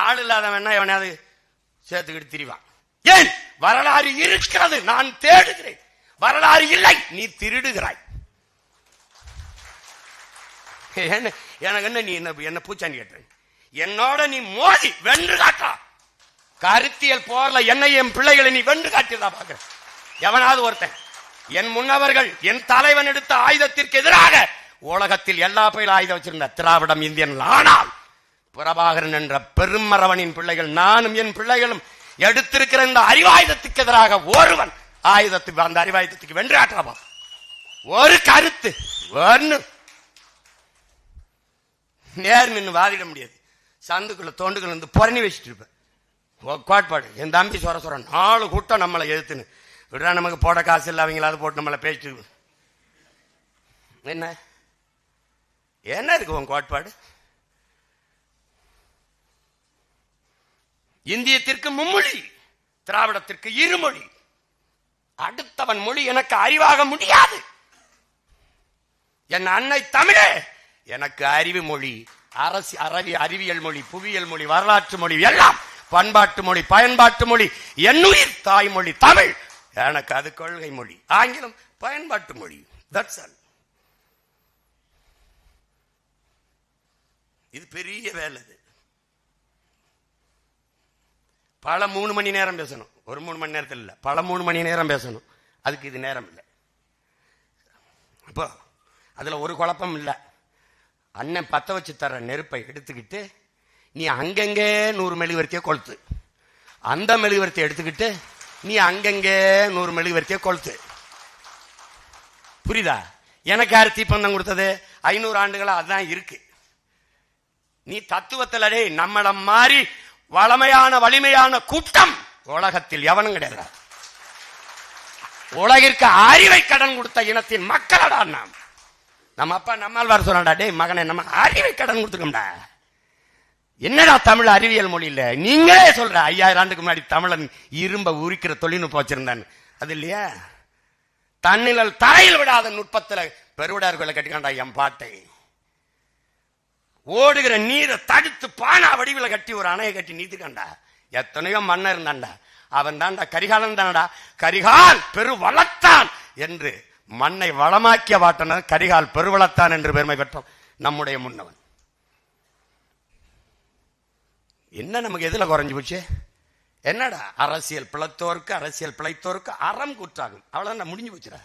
ஆள் இல்லாதவன் எவனாவது சேர்த்துக்கிட்டு திரிவான். ஏன்? வரலாறு இருக்கிறது, நான் தேடுகிறேன். வரலாறு இல்லை, நீ திருடுகிறாய். எனக்கு என்ன நீ என்ன பூச்சாண்டி கேட்ட? என்னோட நீ மோதி வென்று காட்டா. கருத்தியல் போர்ல என்னை என் பிள்ளைகளை நீ வென்று காட்டியதா பாக்குற எவனாவது ஒருத்தன்? என் முன்னவர்கள் என் தலைவன் எடுத்த ஆயுதத்திற்கு எதிராக உலகத்தில் எல்லா பயிலும் ஆயுதம் வச்சிருந்த திராவிடம் இந்தியன். ஆனால் பிரபாகரன் என்ற பெருமரவனின் பிள்ளைகள், நானும் என் பிள்ளைகளும் எடுத்திருக்கிற இந்த அறிவாயுதத்துக்கு எதிராக ஒருவன் ஆயுதத்துக்கு அந்த அறிவாயுதத்துக்கு வென்று காட்டுறவா ஒரு கருத்து ஒன்னு நேர் நின்று வாதிட முடியாது. சந்துக்குள்ள தோண்டுகள் வந்து புறணி வச்சுட்டு இருப்பேன். கோட்பாடு. என் தம்பி சொர 4 கூட்டம் நம்மளை எதிர்த்துன்னு விடுறா, நமக்கு போட காசு இல்லை, அவங்களாவது போட்டு நம்மளை பேசிட்டு என்ன என்ன இருக்கு உன் கோட்பாடு? இந்தியத்திற்கு மும்மொழி, திராவிடத்திற்கு இருமொழி. அடுத்தவன் மொழி எனக்கு அறிவாக முடியாது. என் அன்னை தமிழே எனக்கு அறிவு மொழி, அறிவியல் மொழி, புவியியல் மொழி, வரலாற்று மொழி, எல்லாம் பண்பாட்டு மொழி, பயன்பாட்டு மொழி. என்னுயிர் தாய்மொழி தமிழ், எனக்கு அது கொள்கை மொழி. ஆங்கிலம் பயன்பாட்டு மொழி. That's all. இது பெரிய வேலை. பல 3 மணி நேரம் பேசணும். ஒரு 3 மணி நேரத்தில் இல்லை, பல 3 மணி நேரம் பேசணும். அதுக்கு இது நேரம் இல்லை. அப்போ அதுல ஒரு குழப்பம் இல்லை. அண்ணன் பத்த வச்சு தர நெருப்பை எடுத்துக்கிட்டு நீ அங்கங்கே 100 மெழுகுவர்த்தியை கொளுத்து, அந்த மெழுகுவர்த்தியை எடுத்துக்கிட்டு நீ அங்கங்கே 100 மெழுகுவர்த்தியை கொளுத்து. புரியுதா? எனக்கு யார் தீப்பந்தம் கொடுத்தது? 500 ஆண்டுகளா அதுதான் இருக்கு. நீ தத்துவத்தில் நம்மள மாதிரி வலிமையான கூட்டம் உலகத்தில் எவனும் கிடையாது. உலகிற்கு அறிவை கடன் கொடுத்த இனத்தின் மக்களடா நாம். நம்ம அப்பா நம்மால் சொன்னாடா, டேய் மகனை நம்ம அறிவை கடன் கொடுத்துக்கோம்டா. என்னடா தமிழ் அறிவியல் மொழி இல்ல? நீங்களே சொல்ற 5000 ஆண்டுக்கு முன்னாடி தமிழன் இரும்ப உரிக்கிற தொழில்நுட்பம் வச்சிருந்தான். அது இல்லையா? தன்னிழல் தரையில் விடாத நுட்பத்துல பெருவிடார்களை கட்டிக்காண்டா என் பாட்டை. ஓடுகிற நீரை தடுத்து பானா வடிவில் கட்டி ஒரு அணையை கட்டி நீத்துக்காண்டா. எத்தனையோ மன்னர் இருந்தாண்டா. அவன் தாண்டா கரிகாலன் தானடா. கரிகால் பெரு வளத்தான் என்று மண்ணை வளமாக்கிய வாட்டனர் கரிகால் பெருவளத்தான் என்று பெருமை பெற்றோம் நம்முடைய முன்னவன். என்ன நமக்கு எதுல குறைஞ்சு போச்சு? என்னடா அரசியல் பிழைத்தோருக்கு அரசியல் பிழைத்தோருக்கு அறம் கூற்றாகும். அவ்வளவு முடிஞ்சு போச்சுடா.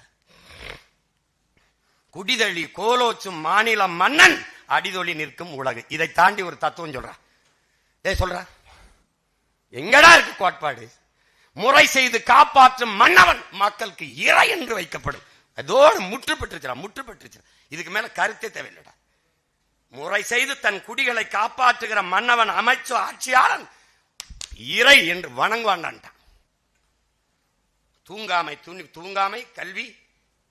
குடிதழி கோலோச்சும் மாநில மன்னன் அடிதொழி நிற்கும் உலகு. இதை தாண்டி ஒரு தத்துவம் சொல்ற எங்கடா இருக்கு கோட்பாடு? முறை செய்து காப்பாற்றும் மன்னவன் மக்களுக்கு இறை என்று வைக்கப்படும். அதோடு முற்று பெற்றுச்சு. இதுக்கு மேல கருத்தே தேவையில்லடா. முறை செய்து தன் குடிகளை காப்பாற்றுகிற மன்னவன், அமைச்சு, ஆட்சியாளன் இறை என்று வணங்குவான்டான். தூங்காமை கல்வி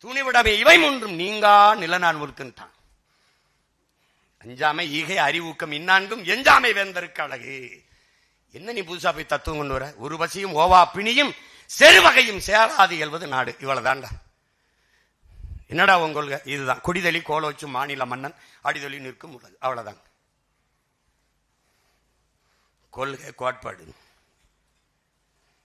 துணிவிடமை இவை மூன்றும் நீங்கா நிலநான் முறுக்கின்றான். அஞ்சாமை ஈகை அறிவூக்கம் இன்னான்கும் எஞ்சாமை வேந்தருக்கு அழகு. என்ன நீ புதுசா போய் தத்துவம் கொண்டு வர? உருவசியும் ஓவா பிணியும் செருவகையும் சேராது இயல்வது நாடு. இவ்வளவுதான்டா. என்னடா உங்க கொள்கை? இதுதான். குடிதழி கோலோச்சும் மாநில மன்னன் அடிதொழி நிற்கும் உலகு. அவ்வளவுதான் கொள்கை, கோட்பாடு.